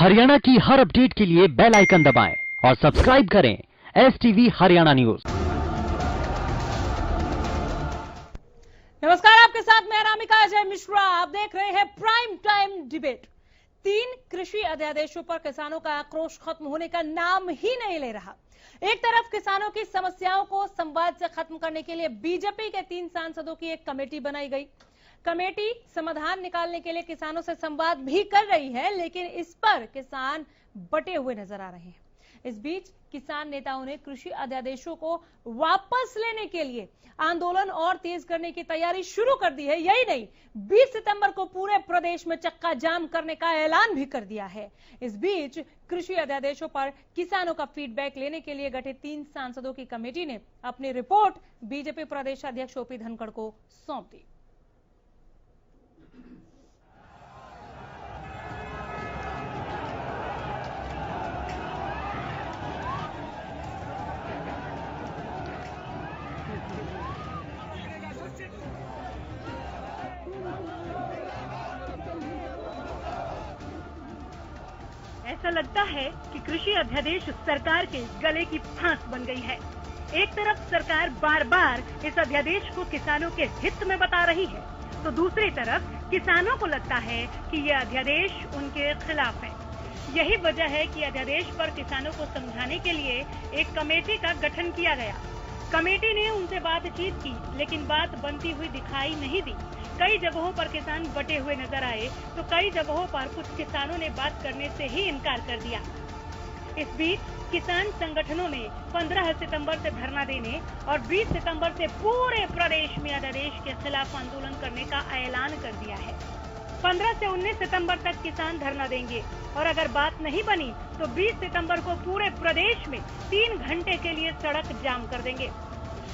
हरियाणा की हर अपडेट के लिए बेल आइकन दबाएं और सब्सक्राइब करें STV हरियाणा न्यूज। नमस्कार, आपके साथ मैं अनामिका अजय मिश्रा। आप देख रहे हैं प्राइम टाइम डिबेट। 3 कृषि अध्यादेशों पर किसानों का आक्रोश खत्म होने का नाम ही नहीं ले रहा। एक तरफ किसानों की समस्याओं को संवाद से खत्म करने के लिए बीजेपी के 3 सांसदों की एक कमेटी बनाई गई। कमेटी समाधान निकालने के लिए किसानों से संवाद भी कर रही है, लेकिन इस पर किसान बटे हुए नजर आ रहे हैं। इस बीच किसान नेताओं ने कृषि अध्यादेशों को वापस लेने के लिए आंदोलन और तेज करने की तैयारी शुरू कर दी है। यही नहीं, 20 सितंबर को पूरे प्रदेश में चक्का जाम करने का ऐलान भी कर दिया है। इस बीच कृषि अध्यादेशों पर किसानों का फीडबैक लेने के लिए गठित 3 सांसदों की कमेटी ने अपनी रिपोर्ट बीजेपी प्रदेश अध्यक्ष ओपी धनखड़ को सौंप दी। ऐसा लगता है कि कृषि अध्यादेश सरकार के गले की फांस बन गई है। एक तरफ सरकार बार बार इस अध्यादेश को किसानों के हित में बता रही है, तो दूसरी तरफ किसानों को लगता है कि यह अध्यादेश उनके खिलाफ है। यही वजह है कि अध्यादेश पर किसानों को समझाने के लिए एक कमेटी का गठन किया गया। कमेटी ने उनसे बातचीत की, लेकिन बात बनती हुई दिखाई नहीं दी। कई जगहों पर किसान बटे हुए नजर आए, तो कई जगहों पर कुछ किसानों ने बात करने से ही इनकार कर दिया। इस बीच किसान संगठनों ने 15 सितंबर से धरना देने और 20 सितंबर से पूरे प्रदेश में अध्यादेश के खिलाफ आंदोलन करने का ऐलान कर दिया है। 15 से 19 सितंबर तक किसान धरना देंगे और अगर बात नहीं बनी तो 20 सितंबर को पूरे प्रदेश में 3 घंटे के लिए सड़क जाम कर देंगे।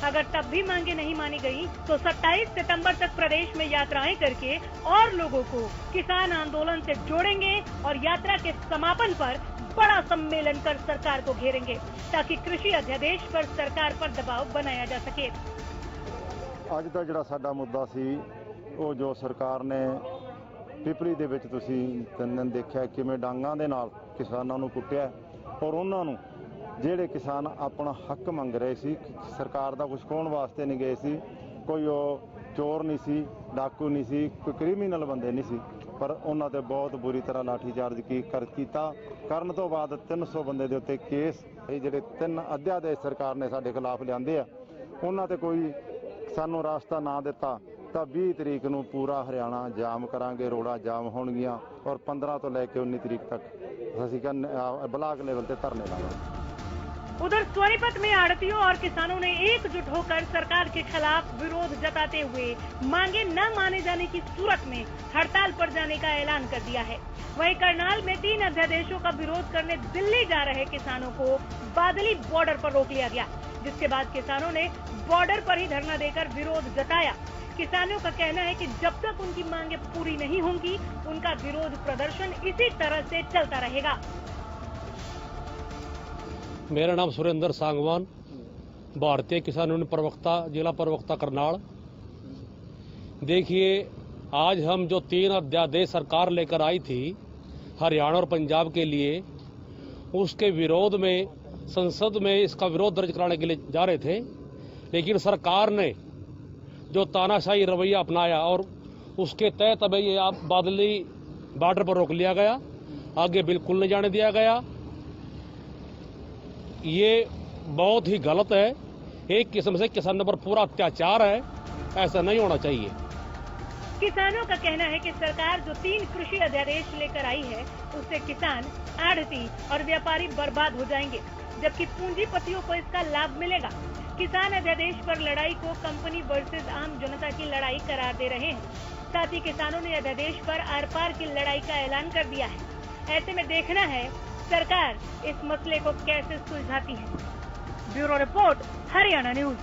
अगर तब भी मांगे नहीं मानी गई तो 27 सितंबर तक प्रदेश में यात्राएं करके और लोगों को किसान आंदोलन से जोड़ेंगे और यात्रा के समापन पर बड़ा सम्मेलन कर सरकार को घेरेंगे, ताकि कृषि अध्यादेश पर सरकार पर दबाव बनाया जा सके। ਅੱਜ ਦਾ ਜਿਹੜਾ ਸਾਡਾ ਮੁੱਦਾ ਸੀ ਉਹ ਜੋ ਸਰਕਾਰ ਨੇ ਪਿਪਲੀ ਦੇ ਵਿੱਚ ਤੁਸੀਂ 3 ਦਿਨ ਦੇਖਿਆ ਕਿਵੇਂ ਡਾਂਗਾਂ ਦੇ ਨਾਲ ਕਿਸਾਨਾਂ ਨੂੰ ਕੁੱਟਿਆ ਔਰ ਉਹਨਾਂ ਨੂੰ ਜਿਹੜੇ ਕਿਸਾਨ ਆਪਣਾ ਹੱਕ ਮੰਗ ਰਹੇ ਸੀ, ਸਰਕਾਰ ਦਾ ਕੁਝ ਖੋਹਣ ਵਾਸਤੇ ਨਹੀਂ ਗਏ ਸੀ, ਕੋਈ ਉਹ ਚੋਰ ਨਹੀਂ ਸੀ, ਡਾਕੂ ਨਹੀਂ ਸੀ, ਕੋਈ ਕ੍ਰਿਮੀਨਲ ਬੰਦੇ ਨਹੀਂ ਸੀ, ਪਰ ਉਹਨਾਂ ਤੇ ਬਹੁਤ ਬੁਰੀ ਤਰ੍ਹਾਂ ਲਾਠੀਚਾਰਜ ਕੀਤਾ। ਕਰਨ ਤੋਂ ਬਾਅਦ 300 ਬੰਦੇ ਦੇ ਉੱਤੇ ਕੇਸ ਜਿਹੜੇ 3 ਅਧਿਆਦੇਸ਼ ਸਰਕਾਰ ਨੇ ਸਾਡੇ ਖਿਲਾਫ ਲਿਆਂਦੇ ਆ, ਉਹਨਾਂ ਤੇ ਕੋਈ ਸਾਨੂੰ ਰਾਸਤਾ ਨਾ ਦਿੱਤਾ ਤਾਂ 20 ਤਰੀਕ ਨੂੰ ਪੂਰਾ ਹਰਿਆਣਾ ਜਾਮ ਕਰਾਂਗੇ, ਰੋਡਾਂ ਜਾਮ ਹੋਣਗੀਆਂ ਔਰ 15 ਤੋਂ ਲੈ ਕੇ 19 तरीक तक ਅਸੀਂ ब्लॉक लेवल पे धरने लाएंगे। उधर सोनीपत में आड़तियों और किसानों ने एकजुट होकर सरकार के खिलाफ विरोध जताते हुए मांगे न माने जाने की सूरत में हड़ताल पर जाने का ऐलान कर दिया है। वहीं करनाल में 3 अध्यादेशों का विरोध करने दिल्ली जा रहे किसानों को बादली बॉर्डर पर रोक लिया गया, जिसके बाद किसानों ने बॉर्डर पर ही धरना देकर विरोध जताया। किसानों का कहना है कि जब तक उनकी मांगे पूरी नहीं होंगी, उनका विरोध प्रदर्शन इसी तरह से चलता रहेगा। मेरा नाम सुरेंद्र सांगवान, भारतीय किसान यूनियन प्रवक्ता, जिला प्रवक्ता करनाल। देखिए, आज हम जो 3 अध्यादेश सरकार लेकर आई थी हरियाणा और पंजाब के लिए, उसके विरोध में संसद में इसका विरोध दर्ज कराने के लिए जा रहे थे, लेकिन सरकार ने जो तानाशाही रवैया अपनाया और उसके तहत अब ये आप बादली बॉर्डर पर रोक लिया गया, आगे बिल्कुल नहीं जाने दिया गया। ये बहुत ही गलत है। एक किस्म से किसानों पर पूरा अत्याचार है, ऐसा नहीं होना चाहिए। किसानों का कहना है कि सरकार जो 3 कृषि अध्यादेश लेकर आई है, उससे किसान, आढ़ती और व्यापारी बर्बाद हो जाएंगे, जबकि पूंजीपतियों को इसका लाभ मिलेगा। किसान अध्यादेश पर लड़ाई को कंपनी वर्सेस आम जनता की लड़ाई करार दे रहे हैं। साथ ही किसानों ने अध्यादेश पर आर पार की लड़ाई का ऐलान कर दिया है। ऐसे में देखना है सरकार इस मसले को कैसे सुलझाती है। Bureau report, Haryana news.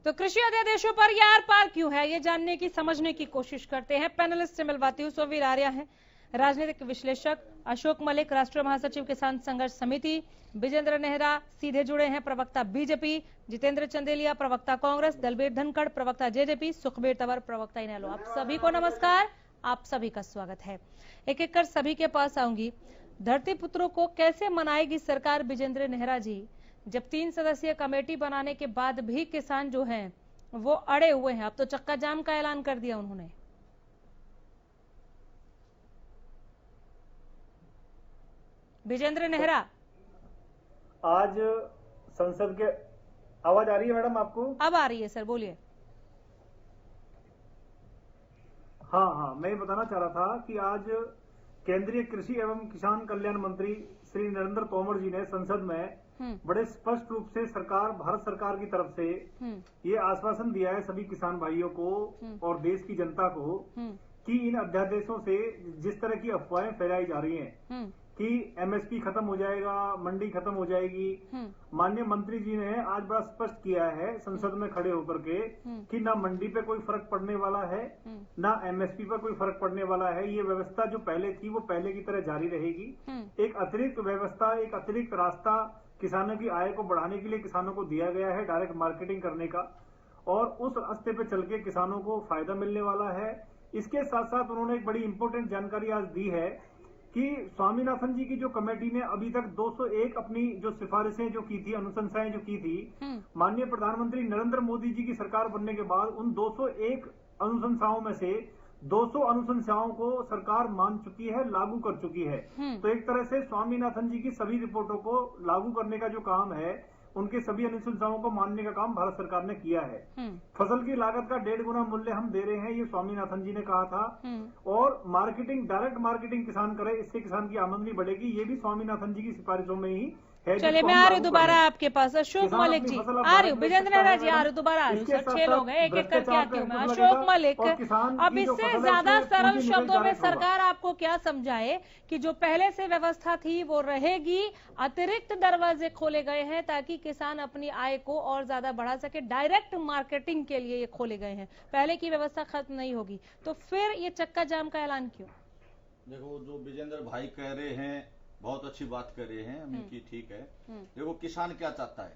तो कृषि अध्यादेशों पर ये आर पार क्यों है, ये जानने की, समझने की कोशिश करते हैं। पैनलिस्ट से मिलवाती हूँ। सोवीर आर्या है, राजनीतिक विश्लेषक अशोक मलिक, राष्ट्रीय महासचिव किसान संघर्ष समिति, विजेंद्र नेहरा सीधे जुड़े हैं, प्रवक्ता बीजेपी, जितेंद्र चंदेलिया प्रवक्ता कांग्रेस, दलबीर धनखड़ प्रवक्ता जेजेपी, सुखबीर तंवर प्रवक्ता इनेलो। आप सभी को नमस्कार, आप सभी का स्वागत है। एक एक कर सभी के पास आऊंगी। धरती पुत्रों को कैसे मनाएगी सरकार विजेंद्र नेहरा जी, जब 3 सदस्यीय कमेटी बनाने के बाद भी किसान जो हैं वो अड़े हुए हैं। अब तो चक्का जाम का ऐलान कर दिया उन्होंने। विजेंद्र नेहरा, आज संसद के आवाज आ रही है मैडम आपको? अब आ रही है सर, बोलिए। हाँ, मैं ये बताना चाह रहा था कि आज केंद्रीय कृषि एवं किसान कल्याण मंत्री श्री नरेंद्र तोमर जी ने संसद में बड़े स्पष्ट रूप से भारत सरकार की तरफ से ये आश्वासन दिया है सभी किसान भाइयों को और देश की जनता को कि इन अध्यादेशों से जिस तरह की अफवाहें फैलाई जा रही हैं कि एमएसपी खत्म हो जाएगा, मंडी खत्म हो जाएगी, माननीय मंत्री जी ने आज बड़ा स्पष्ट किया है संसद में खड़े होकर के कि ना मंडी पे कोई फर्क पड़ने वाला है, ना एमएसपी पर कोई फर्क पड़ने वाला है। ये व्यवस्था जो पहले थी वो पहले की तरह जारी रहेगी। एक अतिरिक्त व्यवस्था, एक अतिरिक्त रास्ता किसानों की आय को बढ़ाने के लिए किसानों को दिया गया है, डायरेक्ट मार्केटिंग करने का, और उस रास्ते पे चल के किसानों को फायदा मिलने वाला है। इसके साथ साथ उन्होंने एक बड़ी इंपॉर्टेंट जानकारी आज दी है कि स्वामीनाथन जी की जो कमेटी ने अभी तक 201 अपनी जो सिफारिशें जो की थी, अनुशंसाएं जो की थी, माननीय प्रधानमंत्री नरेंद्र मोदी जी की सरकार बनने के बाद उन 201 अनुशंसाओं में से 200 अनुशंसाओं को सरकार मान चुकी है, लागू कर चुकी है। तो एक तरह से स्वामीनाथन जी की सभी रिपोर्टों को लागू करने का जो काम है, उनके सभी अनुशंसाओं को मानने का काम भारत सरकार ने किया है। फसल की लागत का 1.5 गुना मूल्य हम दे रहे हैं, ये स्वामीनाथन जी ने कहा था। और मार्केटिंग, डायरेक्ट मार्केटिंग किसान करे, इससे किसान की आमदनी बढ़ेगी, ये भी स्वामीनाथन जी की सिफारिशों में ही है। चलिए मैं आ रही हूँ दोबारा आपके पास। अशोक मलिक जी आ रही हूँ, विजेंद्र नेहरा जी आ रही हूँ, दोबारा आ रही हूँ सर। 6 लोग हैं, एक एक करके आती हूँ मैं। अशोक मलिक, अब इससे ज्यादा सरल शब्दों में सरकार आपको क्या समझाए कि जो पहले से व्यवस्था थी वो रहेगी, अतिरिक्त दरवाजे खोले गए हैं ताकि किसान अपनी आय को और ज्यादा बढ़ा सके, डायरेक्ट मार्केटिंग के लिए ये खोले गए हैं, पहले की व्यवस्था खत्म नहीं होगी, तो फिर ये चक्का जाम का ऐलान क्यों? देखो, जो विजेंद्र भाई कह रहे हैं बहुत अच्छी बात कर रहे हैं, उनकी ठीक है। देखो, किसान क्या चाहता है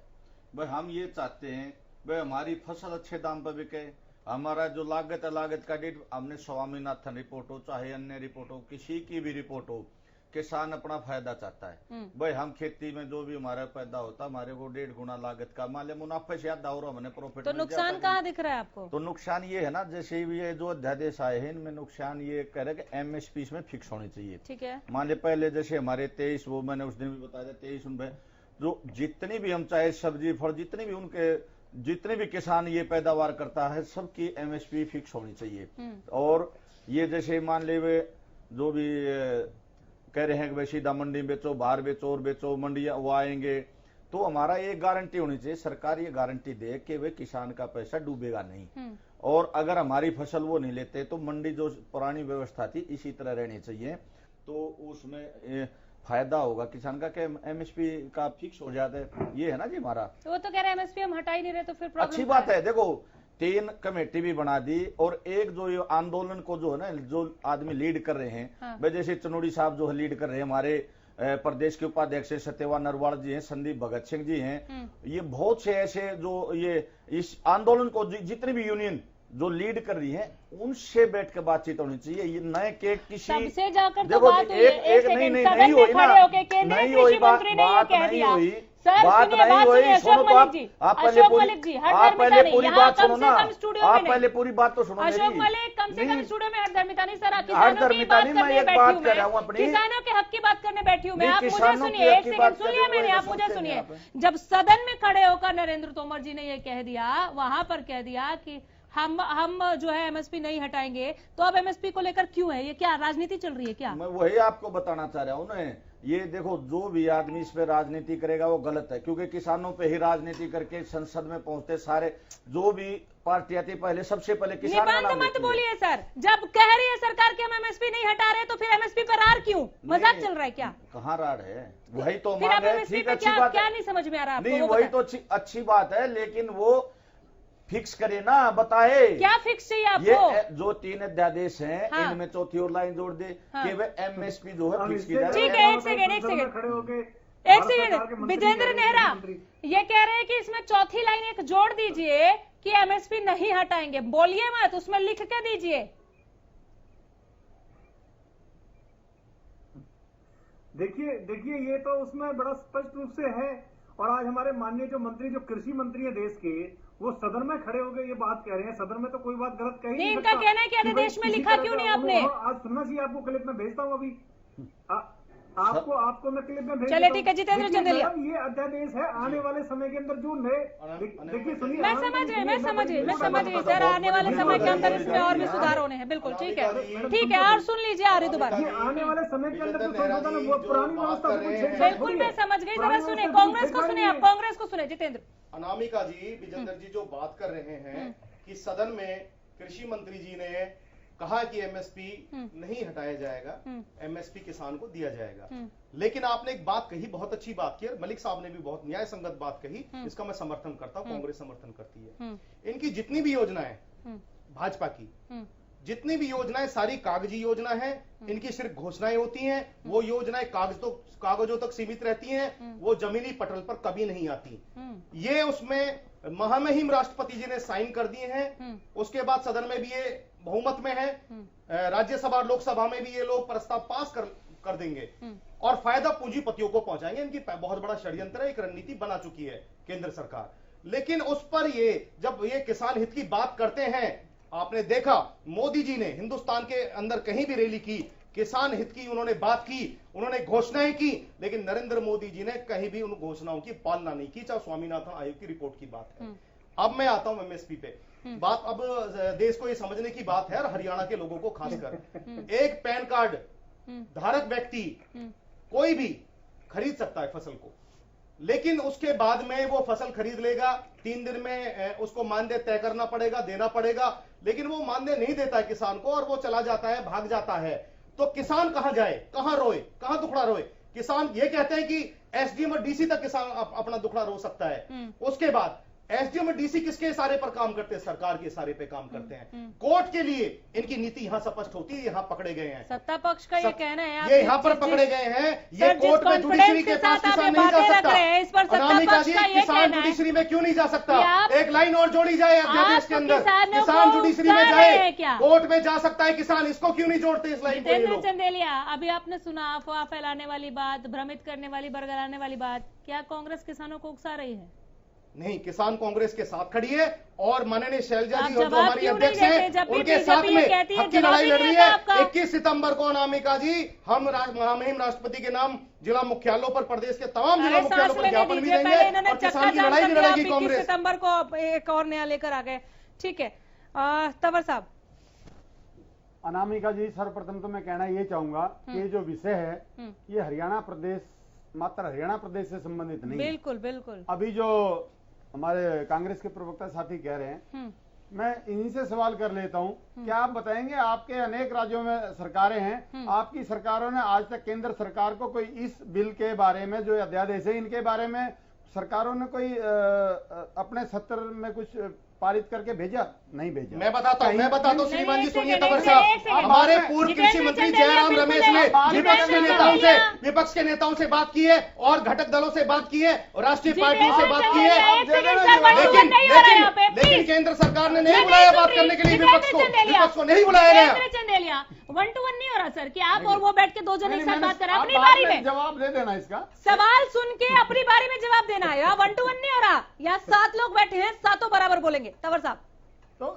भाई, हम ये चाहते हैं भाई हमारी फसल अच्छे दाम पर बिके, हमारा जो लागत है, लागत का डेट हमने स्वामीनाथन रिपोर्ट हो चाहे अन्य रिपोर्ट हो, किसी की भी रिपोर्ट हो, किसान अपना फायदा चाहता है। भाई हम खेती में जो भी हमारा पैदा होता, हमारे को 1.5 गुना लागत का, मान लिया मुनाफे से ज्यादा और हमने प्रॉफिट। तो नुकसान कहाँ दिख रहा है आपको? तो नुकसान ये है ना, जैसे भी ये जो अध्यादेश आए हैं इनमें नुकसान ये कह रहे हैं कि एमएसपी इसमें फिक्स होनी चाहिए। ठीक है। मान लिया पहले जैसे हमारे 23, वो मैंने उस दिन भी बताया था, 23 उनपे जो जितनी भी हम चाहे सब्जी फल जितने भी किसान ये पैदावार करता है सबकी एमएसपी फिक्स होनी चाहिए। और ये जैसे मान ले जो भी कह रहे हैं कि भाई सीधा मंडी में बेचो, बाहर बेचो और बेचो, मंडियां वो आएंगे, तो हमारा ये गारंटी होनी चाहिए, सरकार ये गारंटी दे कि वे किसान का पैसा डूबेगा नहीं। और अगर हमारी फसल वो नहीं लेते तो मंडी जो पुरानी व्यवस्था थी इसी तरह रहनी चाहिए, तो उसमें फायदा होगा किसान का कि एमएसपी का फिक्स हो जाता है। ये है ना जी हमारा। तो वो तो कह रहे हैं एमएसपी हम हटा ही नहीं रहे, तो फिर प्रॉब्लम अच्छी बात है। देखो, 3 कमेटी भी बना दी और एक जो ये आंदोलन को जो है ना, जो आदमी लीड कर रहे हैं, भाई जैसे चनोड़ी साहब जो है लीड कर रहे हैं, हमारे प्रदेश के उपाध्यक्ष सत्यवान नरवाल जी हैं, संदीप भगत सिंह जी हैं, ये बहुत से ऐसे जो ये इस आंदोलन को जितनी भी यूनियन जो लीड कर रही है उनसे बैठ के बातचीत होनी चाहिए। ये नए के किसी सबसे जाकर देखो, तो बात हुई है। एक नहीं हुई ना, नहीं हुई बात नहीं हुई, बात नहीं हुई। सुनो तो आप पहले पूरी बात सुनो ना, आप पहले पूरी बात तो सुनो। अशोक मलिक, कम से कम स्टूडियो में हरधर्मिता नहीं सर, किसानों के हक की बात करने बैठी हूँ मैं। आप मुझे सुनिए, एक सेकंड सुनिए मैंने, आप मुझे सुनिए। जब सदन में खड़े होकर नरेंद्र तोमर जी ने ये कह दिया, वहां पर कह दिया कि हम जो है एमएसपी नहीं हटाएंगे, तो अब एमएसपी को लेकर क्यों है? ये क्या राजनीति चल रही है क्या? मैं वही आपको बताना चाह रहा हूँ ना। ये देखो, जो भी आदमी इस पे राजनीति करेगा वो गलत है, क्योंकि किसानों पे ही राजनीति करके संसद में पहुंचते सारे जो भी पार्टी आती पहले सबसे पहले किसान का नाम मत बोलिए सर। जब कह रही है सरकार कि हम एमएसपी नहीं हटा रहे, तो फिर एमएसपी पर रार क्यों? मजाक चल रहा है क्या? कहाँ रार है? वही तो मांग है। ठीक, अच्छी बात क्या नहीं समझ में आ रहा? नहीं, वही तो अच्छी बात है, लेकिन वो फिक्स करे ना, बताए क्या फिक्स चाहिए ये आपको? जो 3 अध्यादेश हैं, हाँ। इनमें चौथी और लाइन जोड़ दे कि वे एमएसपी जो है फिक्स की जाए। ठीक है, एक सेकेंड खड़े होके एक सेकेंड, विजेंद्र नेहरा ये कह रहे हैं कि इसमें चौथी लाइन एक जोड़ दीजिए कि एमएसपी नहीं हटाएंगे। बोलिए मत, उसमें लिख के दीजिए। देखिए ये तो उसमें बड़ा स्पष्ट रूप से है। और आज हमारे माननीय जो मंत्री, जो कृषि मंत्री है देश के, वो सदन में खड़े होकर ये बात कह रहे हैं। सदन में तो कोई बात गलत कही नहीं इनका कहना है कि अध्यादेश में लिखा क्यों नहीं आपने? आज सुनना चाहिए आपको, क्लिप में भेजता हूँ अभी आपको मैं क्लिप में भेज। चलिए ठीक है, जितेंद्र चंदेलिया, ये अध्यादेश है आने वाले समय के अंदर जो नए, देखिए सुनिए, मैं समझ गई सर, आने वाले समय के अंदर इसमें और भी सुधार होने हैं। बिल्कुल ठीक है, और सुन लीजिए आर्य दोबारा। आने वाले समय के अंदर जो संशोधन है वो पुरानी व्यवस्था से बिल्कुल मैं समझ गई, जरा सुने कांग्रेस को, सुने आप कांग्रेस को सुने। जितेंद्र, अनामिका जी, विजेंद्र जी जो बात कर रहे हैं कि सदन में कृषि मंत्री जी ने कहा कि एमएसपी नहीं हटाया जाएगा, एमएसपी किसान को दिया जाएगा। लेकिन आपने एक बात कही, बहुत अच्छी बात की, मलिक साहब ने भी बहुत न्याय संगत बात कही, इसका मैं समर्थन करता हूं, कांग्रेस समर्थन करती है। इनकी जितनी भी योजनाएं, भाजपा की जितनी भी योजनाएं सारी कागजी योजना है, इनकी सिर्फ घोषणाएं होती हैं, वो योजनाएं कागजों तक सीमित रहती हैं, वो जमीनी पटल पर कभी नहीं आती। ये उसमें महामहिम राष्ट्रपति जी ने साइन कर दिए हैं, उसके बाद सदन में भी ये बहुमत में है, राज्यसभा और लोकसभा में भी ये लोग प्रस्ताव पास कर देंगे और फायदा पूंजीपतियों को पहुंचाएंगे। इनकी बहुत बड़ा षड्यंत्र है, एक रणनीति बना चुकी है केंद्र सरकार। लेकिन उस पर ये जब ये किसान हित की बात करते हैं, आपने देखा मोदी जी ने हिंदुस्तान के अंदर कहीं भी रैली की, किसान हित की उन्होंने बात की, उन्होंने घोषणाएं की, लेकिन नरेंद्र मोदी जी ने कहीं भी उन घोषणाओं की पालना नहीं की, चाहे स्वामीनाथन आयोग की रिपोर्ट की बात है। अब मैं आता हूं एमएसपी पे। बात अब देश को ये समझने की बात है, और हरियाणा के लोगों को खासकर, एक पैन कार्ड धारक व्यक्ति कोई भी खरीद सकता है फसल को, लेकिन उसके बाद में वो फसल खरीद लेगा, 3 दिन में उसको मानदेय तय करना पड़ेगा, देना पड़ेगा, लेकिन वो मानदेय नहीं देता है किसान को और वो चला जाता है, भाग जाता है। तो किसान कहां जाए, कहां रोए, कहां दुखड़ा रोए? किसान ये कहते हैं कि एसडीएम और डीसी तक किसान अपना दुखड़ा रो सकता है। उसके बाद एसडीएम और डीसी किसके इशारे पर काम करते हैं? सरकार के इशारे पे काम करते हैं। कोर्ट के लिए इनकी नीति यहां स्पष्ट होती है, यहां पकड़े गए हैं। सत्ता पक्ष का ये कहना है, ये यहां पर पकड़े गए हैं, ये कोर्ट में जुडिशरी के पास किसान नहीं जा सकता। अनामिका जी, किसान जुडिशरी में क्यों नहीं जा सकता? एक लाइन और जोड़ी जाए अध्यादेश के अंदर, किसान जुडिशरी में जाए, कोर्ट में जा सकता है किसान, इसको क्यों नहीं जोड़ते इस लाइन को? चंदेलिया, अभी आपने सुना अफवाह फैलाने वाली बात, भ्रमित करने वाली, बरगलाने वाली बात, क्या कांग्रेस किसानों को उकसा रही है? नहीं, किसान कांग्रेस के साथ खड़ी है और माननीय शैलजा जी और जो हमारी अध्यक्ष हैं उनके साथ में हक की लड़ाई लड़ रही है। 21 सितंबर को अनामिका जी हम महामहिम राष्ट्रपति के नाम जिला मुख्यालयों पर, प्रदेश के तमाम जिला मुख्यालयों पर ज्ञापन भी देंगे और किसान की लड़ाई भी लड़ेगी कांग्रेस। सितंबर को एक और नया लेकर आ गए। ठीक है, तंवर साहब। अनामिका जी, सर्वप्रथम तो मैं कहना ये चाहूंगा कि जो विषय है ये हरियाणा प्रदेश, मात्र हरियाणा प्रदेश से संबंधित नहीं। बिल्कुल बिल्कुल। अभी जो हमारे कांग्रेस के प्रवक्ता साथी कह रहे हैं, मैं इन्हीं से सवाल कर लेता हूं, क्या आप बताएंगे, आपके अनेक राज्यों में सरकारें हैं, आपकी सरकारों ने आज तक केंद्र सरकार को कोई इस बिल के बारे में, जो अध्यादेश है, इनके बारे में सरकारों ने कोई अपने सत्र में कुछ पारित करके भेजा? नहीं भेजा। मैं बताता हूं श्रीमान जी, सुनिए तंवर साहब, हमारे पूर्व कृषि मंत्री जयराम रमेश ने विपक्ष के नेताओं से बात की है और घटक दलों से बात की है और राष्ट्रीय पार्टियों से बात की है, लेकिन केंद्र सरकार ने नहीं बुलाया बात करने के लिए विपक्ष को नहीं बुलाया गया। चंदेलिया, 1 to 1 नहीं हो रहा सर, कि आप और वो बैठ के 2 जन एक साथ बात करें। अपनी बारी में जवाब दे देना इसका, सवाल सुन के अपनी बारी में जवाब देना है। 1 to 1 नहीं हो रहा, यहाँ 7 लोग बैठे हैं, 7 बराबर बोलेंगे। तंवर साहब, तो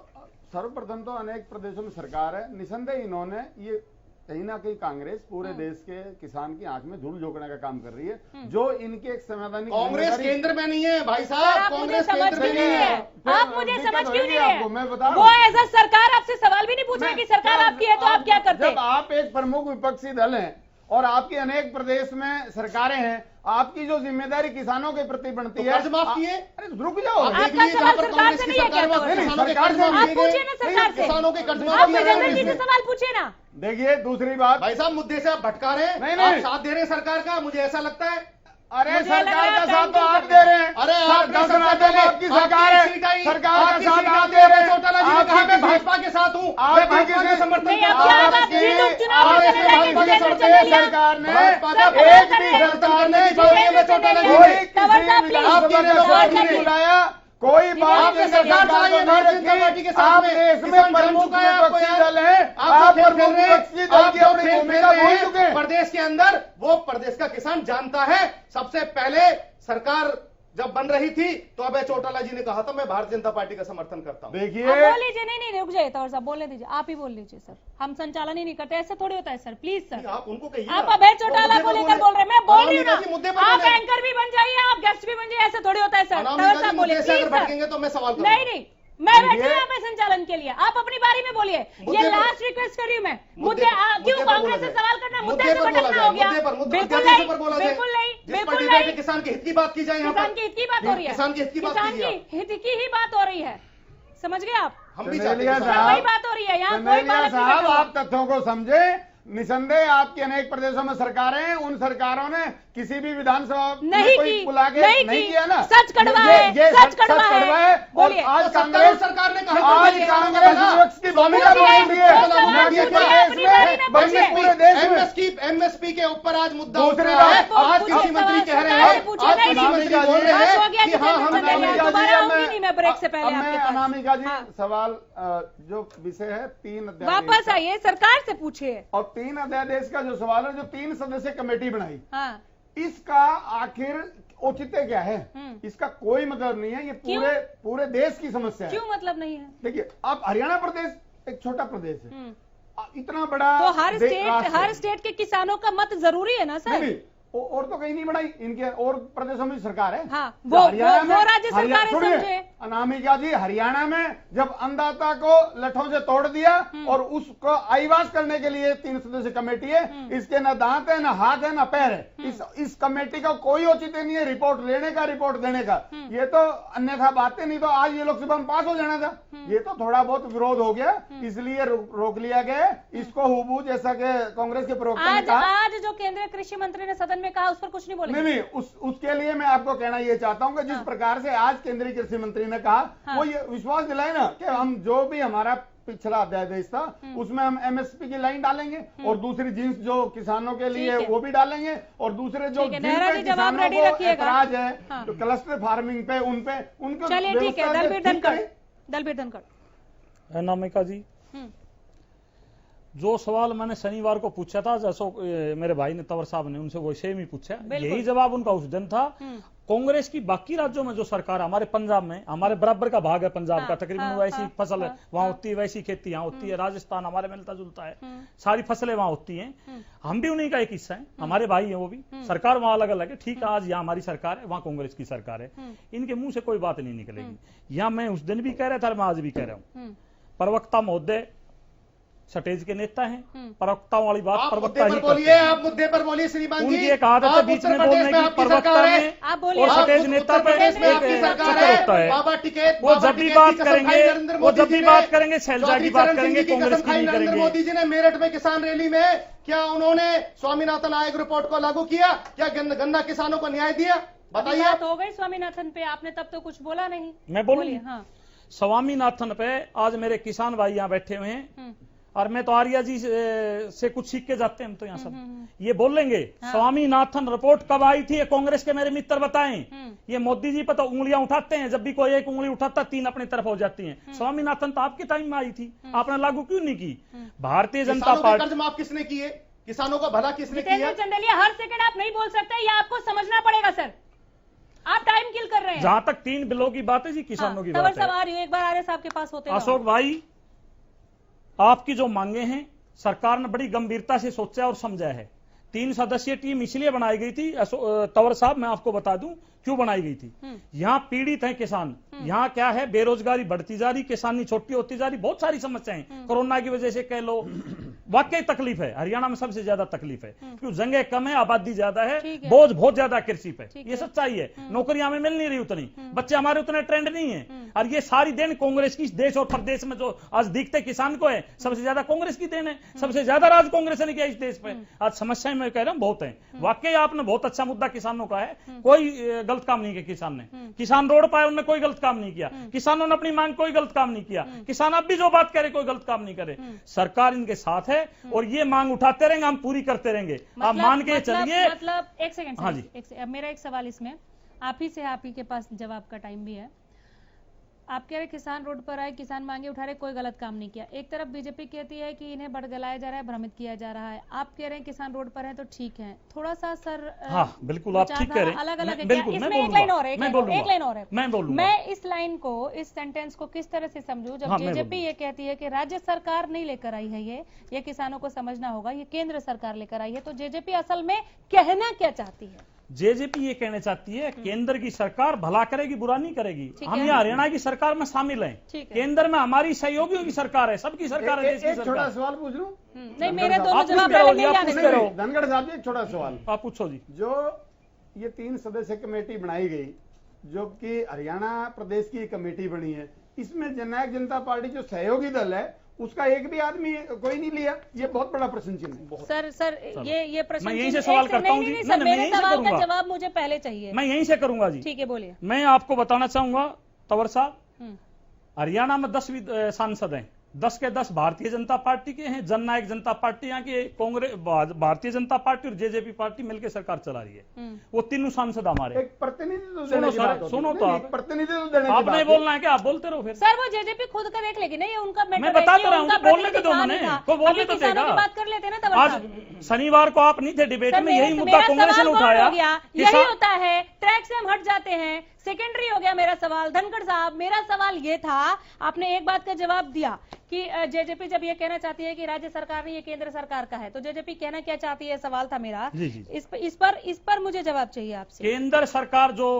सर्वप्रथम तो अनेक प्रदेशों में सरकार है, निसंदेह इन्होंने ये कहीं ना कहीं कांग्रेस पूरे देश के किसान की आंख में धूल झोंकने का काम कर रही है, जो इनके एक संवैधानिक। कांग्रेस केंद्र में नहीं है भाई साहब, कांग्रेस केंद्र में नहीं है। आप मुझे समझ क्यों नहीं है? आपको मैं बता, वो एज अ सरकार आपसे सवाल भी नहीं पूछ रहे कि सरकार आपकी है तो आप क्या करते हैं? जब आप एक प्रमुख विपक्षी दल हैं और आपकी अनेक प्रदेश में सरकारें हैं, आपकी जो जिम्मेदारी किसानों के प्रति बनती है, कर्ज माफ किए। अरे रुक जाओ, आपका सवाल सरकार से नहीं है क्या? आप पूछिए ना सरकार से, किसानों के कर्ज आप विजेंद्र जी से सवाल पूछिए ना। देखिए, दूसरी बात, भाई साहब मुद्दे से आप भटका रहे हैं, आप साथ दे रहे हैं सरकार का, मुझे ऐसा लगता है। अरे मुझे लग सरकार रहा का है साथ तो टाइम आप किल दे रहे हैं। अरे आप 10 राज्यों में आपकी सरकार है, सरकार का साथ आप दे रहे हैं। चौटाला जी ने कहा मैं भाजपा के साथ हूँ, मैं भाजपा के समर्थन नहीं, अब करता क्या हूँ। आप जिन उपचुनाव में आपके लड़े भाजपा के थे, सरकार सरकार ने भाजपा का एक भी सरकार ने चौटाला जी कोई ने किसी विधानसभा का सत्र नहीं बुलाया, कोई बात आपके सरकार चलाई है भारतीय जनता पार्टी के साथ आप में। देश में किसान जान प्रमुख चुका है आपको विपक्षी यार। दल है, आप खेल प्रमुख रहे हैं, विपक्षी दल आप की जो अपनी खेल भूमिका खेल भूल रहे चुके हैं हैं। प्रदेश के अंदर, वो प्रदेश का किसान जानता है। सबसे पहले सरकार जब बन रही थी तो अभय चौटाला जी ने कहा था मैं भारतीय जनता पार्टी का समर्थन करता हूँ। देखिए आप बोल लीजिए, नहीं रुक जाइए तंवर साहब, बोलने दीजिए, आप ही बोल लीजिए सर, हम संचालन ही नहीं करते, ऐसे थोड़ी होता है सर, प्लीज सर। आप उनको कहिए, आप अभय चौटाला को लेकर बोल रहे हैं, मैं बोल रही हूँ मुद्दे ना, पर आप बोले। एंकर भी बन जाइए, आप गेस्ट भी बन जाइए, ऐसे थोड़ी होता है सर। तंवर साहब बोलिए प्लीज सर। तो मैं सवाल करूंगा। नहीं, मैं बैठी हूँ यहाँ पे संचालन के लिए, आप अपनी बारी में बोलिए। ये लास्ट रिक्वेस्ट कर रही हूँ मैं। मुद्दे क्यों कांग्रेस से सवाल करना, मुद्दे से भटकना हो गया? बिल्कुल नहीं, बिल्कुल नहीं, बिल्कुल नहीं। किसान के हित की बात की जाए, किसान की हित की बात हो रही है, किसान के हित की बात किसान कीजिए की हित की ही बात हो रही है, समझ गए आप? हम भी चमेलिया चाहते हैं साहब, वही बात हो रही है, यहाँ कोई चमेलिया बात नहीं साहब, करता। आप तथ्यों को समझे। निसंदेह आपके अनेक प्रदेशों में सरकारें हैं, उन सरकारों ने किसी भी विधानसभा में नहीं कोई की, बुला के नहीं किया ना। सच कड़वा है, सच कड़वा है। और बोलिए। आज तो कांग्रेस सरकार ने कहा आज कि कांग्रेस विपक्ष की भूमिका बोलिए, बोल रही है। वो सवाल मध्य पूछिए, अपनी बारी में प्रदेश में, पूछिए। पूरे देश में एमएसपी के ऊपर आज मुद्दा उठ दूसरी रहा है। बात, आज पूछिए कृषि मंत्री सवाल, कह रहे सरकार हैं, से पूछिए, आज नहीं, कृषि नहीं, मंत्री बोल रहे बस हो गया हैं कि हाँ हम जितेंद्र चंदेलिया, दोबारा आऊंगी नहीं मैं ब्रेक से पहले आपके पास। अनामिका जी, हाँ। सवाल जो विषय है 3 अध्यादेश वापस का। आइए, सरकार से पूछिए। और 3 अध्यादेश का जो सवाल है, जो 3 सदस्य कमेटी बनाई, हाँ, इसका आखिर औचित्य क्या है? इसका कोई मतलब नहीं है, ये क्यों? पूरे देश की समस्या है। क्यों मतलब नहीं है? देखिए, आप हरियाणा प्रदेश एक छोटा प्रदेश है, इतना बड़ा तो हर राष्ट्र है। स्टेट के किसानों का मत जरूरी है ना सर? नहीं, और तो कहीं नहीं बढ़ाई, इनके और प्रदेशों में सरकार है। हाँ, जो वो हरियाणा में- राज्य सरकारें सुनिए, समझे। अनामिका जी, हरियाणा में जब अन्नदाता को लठों से तोड़ दिया और उसको आईवास करने के लिए 3 सदस्यीय कमेटी है, इसके न दांत है, न हाथ है, न पैर है। इस कमेटी का कोई औचित्य नहीं है रिपोर्ट लेने का, रिपोर्ट देने का। ये तो अन्यथा बातें, नहीं तो आज ये लोकसभा में पास हो जाना था। ये तो थोड़ा बहुत विरोध हो गया, इसलिए रोक लिया गया। इसको हुबहू जैसा कि कांग्रेस के प्रवक्ता ने कहा, आज जो केंद्रीय कृषि मंत्री ने सदन में कहा उस पर कुछ नहीं बोले। नहीं, उसके लिए मैं आपको कहना ये चाहता हूं कि जिस प्रकार से आज केंद्रीय कृषि मंत्री ने कहा, वो ये विश्वास दिलाए ना कि हम जो भी हमारा पिछला अध्यादेश था उसमें हम एमएसपी की लाइन डालेंगे और दूसरी जींस जो किसानों के लिए वो भी डालेंगे, और दूसरे जो नेहरा जी जवाब किसानों रेडी को रखिएगा। ऐतराज है तो क्लस्टर फार्मिंग पे, उनको चलिए ठीक है। दलबीर धनखड़। अनामिका जी, जो सवाल मैंने शनिवार को पूछा था, जैसो मेरे भाई ने तंवर साहब ने उनसे वैसे ही पूछा, यही जवाब उनका उस दिन था। कांग्रेस की बाकी राज्यों में जो सरकार, हमारे पंजाब में, हमारे बराबर का भाग है पंजाब का, तकरीबन वैसी फसल है वहां होती है, वैसी खेती यहाँ होती है। राजस्थान हमारे मिलता जुलता है, सारी फसलें वहां होती हैं। हम भी उन्हीं का एक हिस्सा है, हमारे भाई हैं वो भी। सरकार वहां अलग अलग है, ठीक है। आज यहाँ हमारी सरकार है, वहां कांग्रेस की सरकार है। इनके मुंह से कोई बात नहीं निकलेगी। यहाँ मैं उस दिन भी कह रहा था, मैं आज भी कह रहा हूँ, प्रवक्ता महोदय सटेज के नेता हैं। प्रवक्ताओं वाली बात प्रवक्ता ही बोलिए, आप मुद्दे पर बोलिए श्रीमान जी। उनकी एक आदत है बीच में बोलने की, प्रवक्ता में आप बोलिए। और सटेज नेता पे एक चक्कर होता है। बाबा टिकैत, वो जब भी बात करेंगे शैलजा की बात करेंगे, कांग्रेस की नहीं करेंगे। मोदी जी ने मेरठ में किसान रैली में क्या उन्होंने स्वामीनाथन आयोग रिपोर्ट को लागू किया? क्या गन्ना किसानों को न्याय दिया? बताइए। बात हो गई स्वामीनाथन पे, आपने तब तो कुछ बोला नहीं। मैं बोलिए। हाँ, स्वामीनाथन पे आज मेरे किसान भाई यहाँ बैठे हुए हैं, और मैं तो आर्या जी से कुछ सीख के जाते हैं। हम तो यहाँ सब ये बोलेंगे, स्वामीनाथन रिपोर्ट कब आई थी? ये कांग्रेस के मेरे मित्र बताएं। ये मोदी जी पर तो उंगलियां उठाते हैं, जब भी कोई एक उंगली उठाता 3 अपनी तरफ हो जाती हैं। स्वामीनाथन तो आपके टाइम में आई थी, आपने लागू क्यों नहीं की? भारतीय जनता पार्टी कर्ज माफ किसने किए? किसानों का भला किसने किया? जितेंद्र चंदेलिया, हर सेकंड आप नहीं बोल सकते, ये आपको समझना पड़ेगा सर। आप टाइम किल कर रहे हैं। जहां तक 3 बिलों की बात है जी, किसानों की बात है। एक बार आर्य साहब के पास होते हैं। अशोक भाई, आपकी जो मांगे हैं सरकार ने बड़ी गंभीरता से सोचा और समझा है। 3 सदस्यीय टीम इसलिए बनाई गई थी तंवर साहब, मैं आपको बता दूं क्यों बनाई गई थी। यहाँ पीड़ित हैं किसान, यहाँ क्या है, बेरोजगारी बढ़ती जा रही, किसानी छोटी होती जा रही, बहुत सारी समस्याएं, कोरोना की वजह से कह लो, वाकई तकलीफ है, हरियाणा में सबसे ज्यादा तकलीफ है, क्योंकि जगह कम है, आबादी ज्यादा है, बोझ बहुत ज्यादा कृषि पे, ये सच्चाई है। नौकरियां हमें मिल नहीं रही उतनी, बच्चे हमारे उतने ट्रेंड नहीं है, और ये सारी देन कांग्रेस की देश और प्रदेश में जो आज दिखते किसान को है, सबसे ज्यादा कांग्रेस की देन है, सबसे ज्यादा राज कांग्रेस ने किया इस देश पे। आज समस्याएं मैं कह रहा हूं बहुत है, वाकई आपने बहुत अच्छा मुद्दा किसानों का है, कोई गलत काम नहीं किया किसान ने, किसान रोड पाए उन्होंने कोई गलत काम नहीं किया, किसानों ने अपनी मांग कोई गलत काम नहीं किया, किसान अब भी जो बात करे कोई गलत काम नहीं करे, सरकार इनके साथ है और ये मांग उठाते रहेंगे, हम पूरी करते रहेंगे। आप मान के चलिए। मतलब एक सेकंड, हाँ जी, अब मेरा एक सवाल इसमें आप ही के पास जवाब का टाइम भी है। आप कह रहे किसान रोड पर आए, किसान मांगे उठा रहे, कोई गलत काम नहीं किया। एक तरफ बीजेपी कहती है कि इन्हें भड़गलाया जा रहा है, भ्रमित किया जा रहा है। आप कह रहे हैं किसान रोड पर है तो ठीक है, थोड़ा सा सर हाँ बिल्कुल आप ठीक कह रहे हैं, अलग अलग है। बिल्कुल इसमें एक लाइन और है, एक लाइन और है, मैं बोलूंगा। मैं इस लाइन को, इस सेंटेंस को किस तरह से समझूं जब जेजेपी ये कहती है कि राज्य सरकार नहीं लेकर आई है, ये किसानों को समझना होगा, ये केंद्र सरकार लेकर आई है, तो जेजेपी असल में कहना क्या चाहती है? जेजेपी ये कहना चाहती है केंद्र की सरकार भला करेगी, बुरा नहीं करेगी। हम यहाँ हरियाणा की सरकार में शामिल हैं, केंद्र में हमारी सहयोगियों की सरकार है, सबकी सरकार है। एक छोटा सवाल पूछ लूं? नहीं, मेरे दोनों जवाब धनखड़ साहब, एक छोटा सवाल आप पूछो जी। जो ये 3 सदस्य कमेटी बनाई गई, जो कि हरियाणा प्रदेश की कमेटी बनी है, इसमें जननायक जनता पार्टी जो सहयोगी दल है उसका एक भी आदमी कोई नहीं लिया, ये बहुत बड़ा प्रश्न चिन्ह है। सर ये प्रश्न मैं यहीं से सवाल करता हूं जी। नहीं, मेरे सवाल का जवाब मुझे पहले चाहिए। मैं यहीं से करूंगा जी। ठीक है, बोलिए। मैं आपको बताना चाहूंगा तंवर साहब, हरियाणा में 10 सांसद हैं, 10 के 10 भारतीय जनता पार्टी के हैं, जननायक जनता पार्टी यहाँ की, कांग्रेस, भारतीय जनता पार्टी और जेजेपी पार्टी मिलकर सरकार चला रही है। वो तीनों सांसद हमारे। एक प्रतिनिधित्व सुनो तो आप, प्रतिनिधित्व देने आप नहीं बोलना है क्या? आप बोलते रहो फिर। सर वो जेजेपी खुद का देख लेगी, नहीं उनका मैं बता तो रहा हूँ, बोलने के दो मैंने, कोई बोलने तो देगा। बात कर लेते हैं ना। आज शनिवार को आप नहीं थे डिबेट में, यही मुद्दा कांग्रेस ने उठाया। यही होता है, ट्रैक से हम हट जाते हैं, सेकेंडरी हो गया मेरा सवाल। धनखड़ साहब, मेरा सवाल ये था, आपने एक बात का जवाब दिया कि जेजेपी जब ये कहना चाहती है कि राज्य सरकार नहीं, ये केंद्र सरकार का है, तो जेजेपी कहना क्या चाहती है, सवाल था मेरा। इस पर मुझे जवाब चाहिए आपसे। केंद्र सरकार जो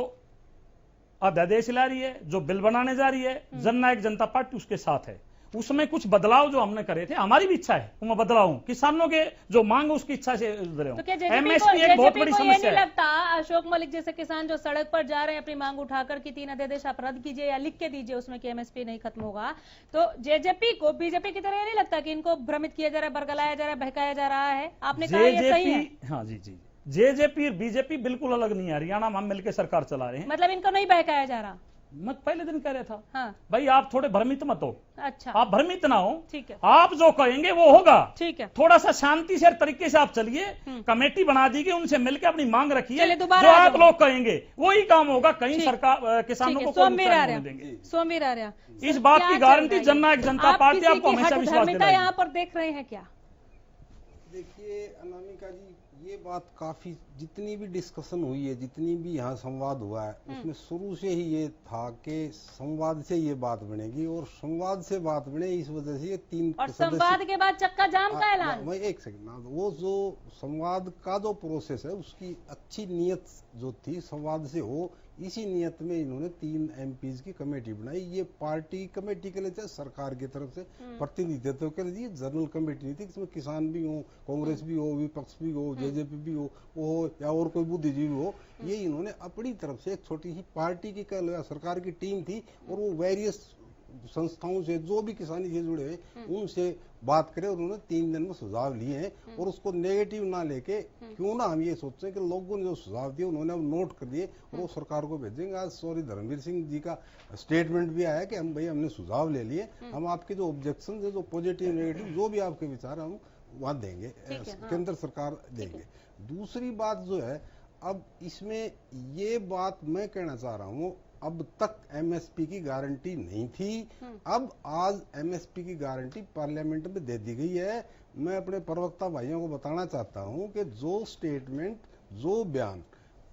अध्यादेश ला रही है, जो बिल बनाने जा रही है, जननायक जनता पार्टी उसके साथ है। उसमें कुछ बदलाव जो हमने करे थे, हमारी भी इच्छा है मैं बदलाव हूं, किसानों के जो मांग उसकी इच्छा से उतरे हूं। तो क्या एमएसपी एक बहुत बड़ी समस्या है? नहीं लगता अशोक मलिक जैसे किसान जो सड़क पर जा रहे हैं अपनी मांग उठाकर कि 3 अध्यादेश आप रद्द कीजिए या लिख के दीजिए उसमें कि एमएसपी नहीं खत्म होगा, तो जेजेपी को बीजेपी की तरह नहीं लगता कि इनको भ्रमित किया जा रहा है, बरगलाया जा रहा है, बहकाया जा रहा है? आपने कहा ये सही है। हाँ जी जी, जेजेपी और बीजेपी बिल्कुल अलग नहीं है। हरियाणा में हम मिलकर सरकार चला रहे हैं। मतलब इनको नहीं बहकाया जा रहा? मैं पहले दिन कह रहा था। हाँ। भाई आप थोड़े भ्रमित मत हो। अच्छा, आप भ्रमित ना हो। ठीक है, आप जो कहेंगे वो होगा। ठीक है, थोड़ा सा शांति से तरीके से आप चलिए। कमेटी बना दी गई, उनसे मिलकर अपनी मांग रखिए, जो आप लोग कहेंगे वही काम होगा। कहीं सरकार किसानों को सोमवीर देंगे। इस बात की गारंटी जननायक जनता पार्टी आपको हमेशा विश्वास दिलाएगी। यहाँ पर देख रहे हैं क्या? देखिए अनामिका जी, ये बात काफी, जितनी भी डिस्कशन हुई है, जितनी भी यहाँ संवाद हुआ है, उसमें शुरू से ही ये था कि संवाद से ये बात बनेगी और संवाद से बात बने, इस वजह से ये 3 और संवाद के बाद चक्का जाम का ऐलान। मैं एक सेकंड, वो जो संवाद का जो प्रोसेस है उसकी अच्छी नियत जो थी संवाद से हो, इसी नियत में इन्होंने 3 एमपीज की कमेटी बनाई। ये पार्टी कमेटी के लिए थे, सरकार की तरफ से प्रतिनिधित्व के लिए जनरल कमेटी नहीं थी, इसमें किसान भी हो, कांग्रेस भी हो, विपक्ष भी हो, जेजेपी भी हो या और कोई बुद्धिजीवी हो। ये इन्होंने अपनी तरफ से एक छोटी सी पार्टी की सरकार की टीम थी और वो वेरियस संस्थाओं से जो भी किसानी से जुड़े हैं उनसे बात करें। उन्होंने 3 दिन में सुझाव लिए हैं और उसको नेगेटिव ना लेके, क्यों ना हम ये सोचते हैं कि लोगों ने जो सुझाव दिए उन्होंने अब नोट कर दिए और वो सरकार को भेजेंगे। आज सॉरी धर्मवीर सिंह जी का स्टेटमेंट भी आया कि हम भाई हमने सुझाव ले लिए, हम आपके जो ऑब्जेक्शन है, जो पॉजिटिव नेगेटिव जो भी आपके विचार हम वहां देंगे, केंद्र सरकार देंगे। दूसरी बात जो है, अब इसमें ये बात मैं कहना चाह रहा हूँ, अब तक एमएसपी की गारंटी नहीं थी, अब आज एमएसपी की गारंटी पार्लियामेंट में दे दी गई है। मैं अपने प्रवक्ता भाइयों को बताना चाहता हूं कि जो स्टेटमेंट, जो बयान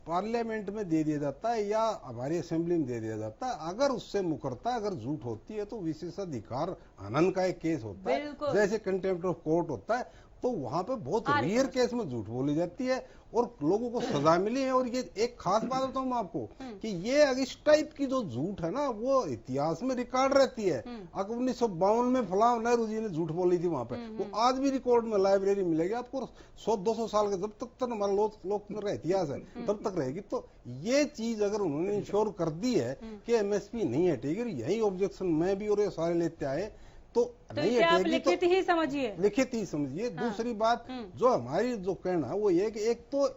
पार्लियामेंट में दे दिया जाता है या हमारी असेंबली में दे दिया जाता है, अगर उससे मुकरता है, अगर झूठ होती है तो विशेषाधिकार हनन का एक केस होता है, जैसे कंटेम्प्ट ऑफ कोर्ट होता है, तो वहां पे बहुत रेयर केस में झूठ बोली जाती है और लोगों को सजा मिली है। और ये एक खास बात बताऊं मैं आपको कि ये इस टाइप की जो झूठ है ना वो इतिहास में रिकॉर्ड रहती है। 1952 में फलां नेहरू जी ने झूठ बोली थी वहां पे, वो आज भी रिकॉर्ड में लाइब्रेरी मिलेगी आपको 100-200 साल के, जब तक हमारा लोकतंत्र का इतिहास है तब तक रहेगी। तो ये चीज अगर उन्होंने इंश्योर कर दी है कि एमएसपी नहीं हटेगी, यही ऑब्जेक्शन मैं भी और ये सारे लेते आए, तो नहीं हटेगी। लिखित ही समझिए, लिखित ही समझिए। दूसरी बात जो हमारी जो कहना है वो ये कि एक तो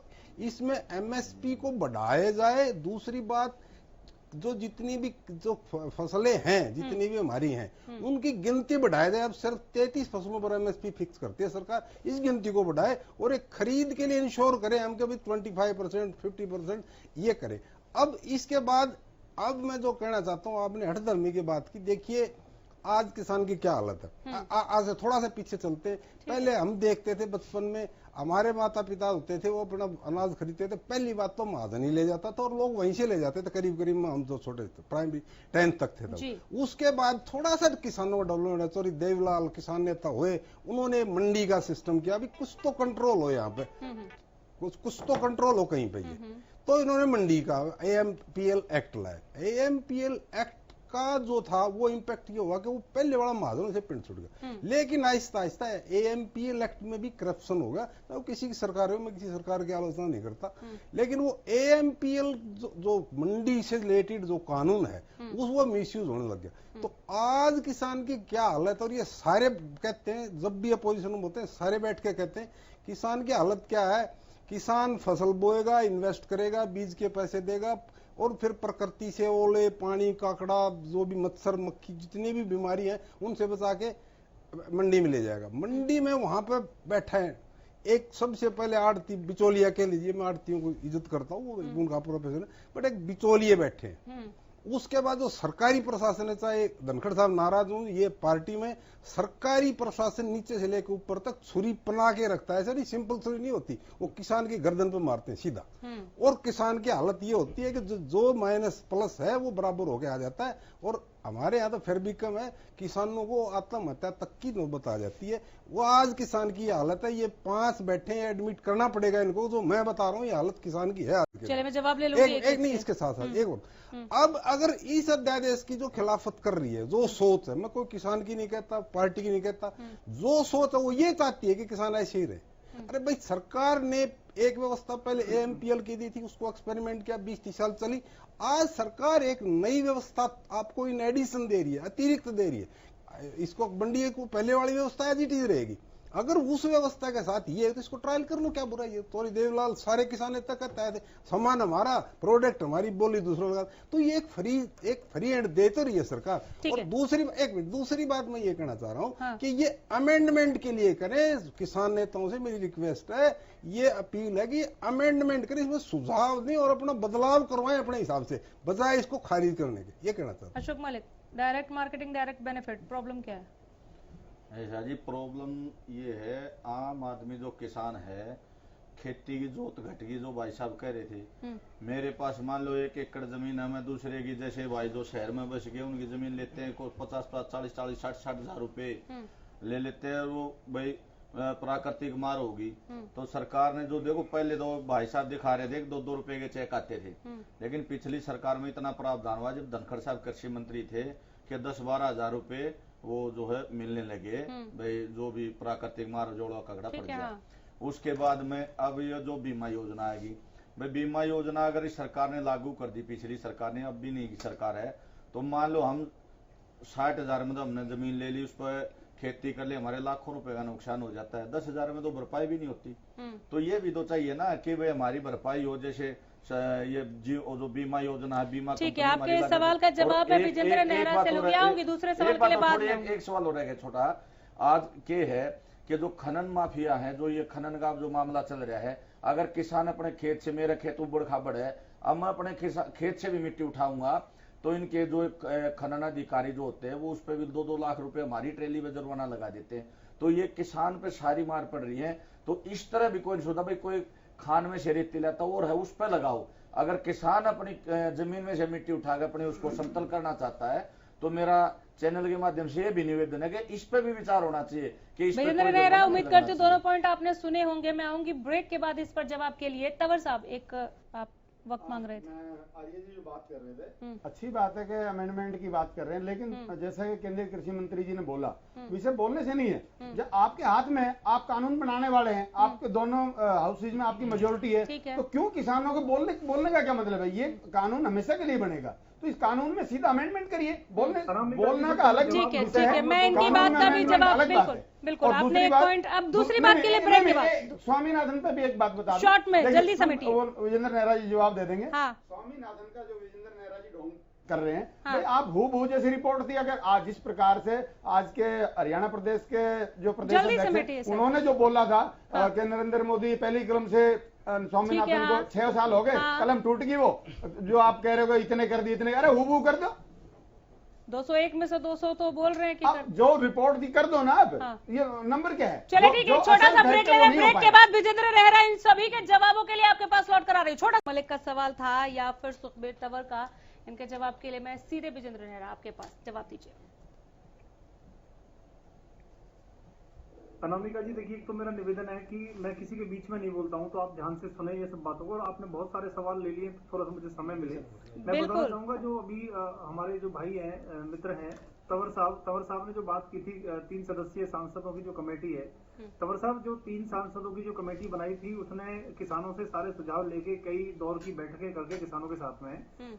इसमें एमएसपी को बढ़ाया जाए, दूसरी बात जो जितनी भी जो फसलें हैं जितनी भी हमारी हैं उनकी गिनती बढ़ाया जाए। अब सिर्फ 33 फसलों पर एमएसपी फिक्स करती है सरकार, इस गिनती को बढ़ाए और एक खरीद के लिए इंश्योर करें हम कभी 25% 50% ये करें। अब इसके बाद अब मैं जो कहना चाहता हूँ, आपने हठधर्मी की बात की, देखिए आज किसान की क्या हालत है। आज थोड़ा सा पीछे चलते, पहले हम देखते थे बचपन में हमारे माता पिता होते थे वो अपना अनाज खरीदते थे, पहली बात तो महाजन ही ले जाता था और लोग वहीं से ले जाते थे, करीब करीब में हम जो छोटे थे प्राइमरी 10th तक थे तब। उसके बाद थोड़ा सा किसानों का डेवलपमेंट, चौरी देवलाल किसान नेता हुए, उन्होंने मंडी का सिस्टम किया, अभी कुछ तो कंट्रोल हो यहाँ पे, कुछ तो कंट्रोल हो कहीं पे, तो इन्होंने मंडी का AMPL एक्ट लाया। AMPL एक्ट का जो था वो इम्पैक्ट ये हुआ कि वो पहले वाला महाजन से पिंड छूट गया, लेकिन आहिस्ता आहिस्ता AMPL एक्ट में भी करप्शन होगा। तो किसी की सरकार है, मैं किसी सरकार की आलोचना नहीं करता, लेकिन वो AMPL जो मंडी से रिलेटेड जो कानून है वो मिसयूज होने लग गया। तो आज किसान की क्या हालत, और ये सारे कहते हैं जब भी अपोजिशन में होते हैं सारे बैठ के कहते हैं किसान की हालत क्या है। किसान फसल बोएगा, इन्वेस्ट करेगा, बीज के पैसे देगा और फिर प्रकृति से ओले पानी काकड़ा जो भी मच्छर मक्खी जितनी भी बीमारी है उनसे बचा के मंडी में ले जाएगा। मंडी में वहां पे बैठा है एक सबसे पहले आड़ती बिचौलिया के लीजिए, मैं आड़तियों को इज्जत करता हूँ, वो उनका प्रोफेशन है, बट एक बिचौलिए बैठे हैं। उसके बाद जो सरकारी प्रशासन है, चाहे धनखड़ साहब नाराज हूं, ये पार्टी में सरकारी प्रशासन नीचे से लेकर ऊपर तक छुरी पना के रखता है। ऐसा सिंपल छुरी नहीं होती, वो किसान की गर्दन पे मारते हैं सीधा। और किसान की हालत ये होती है कि जो माइनस प्लस है वो बराबर होके आ जाता है। और हमारे यहाँ तो फिर भी कम है, किसानों को आत्महत्या तक की नौबत आ जाती है। वो आज किसान की हालत है, ये 5 बैठे हैं, एडमिट करना पड़ेगा इनको, जो मैं बता रहा हूँ ये हालत किसान की है आज के। चलिए मैं जवाब ले लूंगी एक नहीं, इसके साथ साथ एक और, अब अगर इस अध्यादेश की जो खिलाफत कर रही है, जो सोच है, मैं कोई किसान की नहीं कहता, पार्टी की नहीं कहता, जो सोच है वो ये चाहती है कि किसान ऐसे ही रहे। अरे भाई, सरकार ने एक व्यवस्था पहले AMPL की दी थी, उसको एक्सपेरिमेंट किया, 20-30 साल चली। आज सरकार एक नई व्यवस्था आपको इन एडिशन दे रही है, अतिरिक्त दे रही है। इसको मंडी को पहले वाली व्यवस्था एज इट इज रहेगी। अगर उस व्यवस्था के साथ ये है तो इसको ट्रायल कर लो, क्या बुराई है। तो देवलाल सारे किसान नेता कहता है सामान हमारा, प्रोडक्ट हमारी, बोली दूसरों लगा, तो ये एक फ्री एंड दे तो रही है सरकार। और दूसरी बात मैं ये कहना चाह रहा हूँ कि ये अमेंडमेंट के लिए करें। किसान नेताओं से मेरी रिक्वेस्ट है, ये अपील है कि अमेंडमेंट करें, इसमें सुझाव दें और अपना बदलाव करवाएं अपने हिसाब से, बजाय इसको खारिज करने के। ये कहना चाहता हूँ। Ashok Malik, direct marketing direct benefit, problem क्या है? ऐसा जी, प्रॉब्लम ये है, आम आदमी जो किसान है, खेती की जोत घट गई, जो भाई साहब कह रहे थे। मेरे पास मान लो 1 एकड़ जमीन है, मैं दूसरे की, जैसे भाई जो शहर में बस गए उनकी जमीन लेते हैं, कोई 50-40, 60 हजार रुपए ले लेते हैं, वो भाई प्राकृतिक मार होगी। तो सरकार ने जो, देखो पहले तो भाई साहब दिखा रहे थे 2-2 रुपए के चेक आते थे, लेकिन पिछली सरकार में इतना प्रावधान हुआ जब धनखड़ साहब कृषि मंत्री थे कि 10-12 हजार रुपए वो जो है मिलने लगे, भाई जो भी प्राकृतिक मार जोड़ा कगड़ा पड़ गया। उसके बाद में अब ये जो बीमा योजना आएगी, भाई बीमा योजना अगर इस सरकार ने लागू कर दी, पिछली सरकार ने, अब भी नहीं की सरकार है, तो मान लो हम 60 हजार में तो हमने जमीन ले ली, उस पर खेती कर ले, हमारे लाखों रुपए का नुकसान हो जाता है, 10 हजार में तो भरपाई भी नहीं होती। तो ये भी तो चाहिए ना कि भाई हमारी भरपाई हो, जैसे ये जो बीमा योजना है, बीमा। ठीक है, आपके सवाल का जवाब है विजेंद्र नेहरा से लोग आऊंगी, दूसरे सवाल के लिए बाद में। एक सवाल हो रहेगा छोटा, आज के है कि जो खनन माफिया है, जो ये खनन का जो मामला चल रहा है, अगर किसान अपने खेत से, मेरा खेत उबड़ खाबड़ है, अब मैं अपने खेत से भी मिट्टी उठाऊंगा, तो इनके जो खनन अधिकारी जो होते हैं वो उस पर भी 2-2 लाख रुपए हमारी ट्रेली में जुर्माना लगा देते हैं। तो ये किसान पे सारी मार पड़ रही है। तो इस तरह भी कोई सोचा, भाई कोई खान में से रेती लाता और है उस पर लगाओ। अगर किसान अपनी जमीन में से मिट्टी उठाकर अपने उसको समतल करना चाहता है, तो मेरा चैनल के माध्यम से ये भी निवेदन है कि इस पे भी विचार होना चाहिए कि इस पे विजेंद्र कोई नेहरा, जुर्माना उम्मीद नहीं करती हूँ लगना दोनों पॉइंट आपने सुने होंगे। मैं आऊंगी ब्रेक के बाद इस पर जवाब के लिए। तंवर साहब, एक आप वक्त मांग रहे थे। आर्य जी जो बात कर रहे थे, अच्छी बात है कि अमेंडमेंट की बात कर रहे हैं, लेकिन जैसा कि केंद्रीय कृषि मंत्री जी ने बोला, विषय बोलने से नहीं है। जब आपके हाथ में आप कानून बनाने वाले हैं, आपके दोनों हाउसेज में आपकी मेजोरिटी है, तो क्यों किसानों को बोलने का क्या मतलब है? ये कानून हमेशा के लिए बनेगा, तो इस कानून में सीधा अमेंडमेंट करिए। बोलना का अलग ठीक है, मैं इनकी बात का भी जवाब, बिल्कुल बिल्कुल, आपने एक पॉइंट। अब दूसरी बात के लिए ब्रेक के बाद स्वामीनाथन पे भी एक बात बता, शॉर्ट में जल्दी समेटिए। विजेंद्र नेहरा जी जवाब दे देंगे। स्वामीनाथन का जो विजेंद्र नेहरा जी ढोंग कर रहे हैं, भाई आप हूबहू जैसी रिपोर्ट थी। अगर आज जिस प्रकार से आज के हरियाणा प्रदेश के जो प्रदेश अध्यक्ष उन्होंने जो बोला था कि नरेंद्र मोदी पहली कलम से स्वामीनाथन को 6 साल हो गए, कलम टूट गई। वो जो आप कह रहे हो इतने कर दिए, इतने, अरे हूबहू कर दो। 201 में से 200 तो बोल रहे हैं कि जो रिपोर्ट थी कर दो ना। आप ये नंबर क्या है? चलिए ठीक है, छोटा सा ब्रेक ले लें। ब्रेक के बाद विजेंद्र नेहरा इन सभी के जवाबों के लिए आपके पास लौट कर आ रही है। छोटा मलिक का सवाल था या फिर सुखबीर तंवर का, इनके जवाब के लिए मैं सीधे विजेंद्र नेहरा आपके पास, जवाब दीजिए। अनामिका जी, देखिए, एक तो मेरा निवेदन है कि मैं किसी के बीच में नहीं बोलता हूं, तो आप ध्यान से सुने ये सब बातों को। और आपने बहुत सारे सवाल ले लिए, थोड़ा सा मुझे समय मिले। मैं बताना चाहूंगा, जो अभी हमारे जो भाई हैं, मित्र हैं, तंवर साहब ने जो बात की थी 3 सदस्यीय सांसदों की जो कमेटी है, तंवर साहब जो 3 सांसदों की जो कमेटी बनाई थी, उसने किसानों से सारे सुझाव लेके कई दौर की बैठकें करके किसानों के साथ में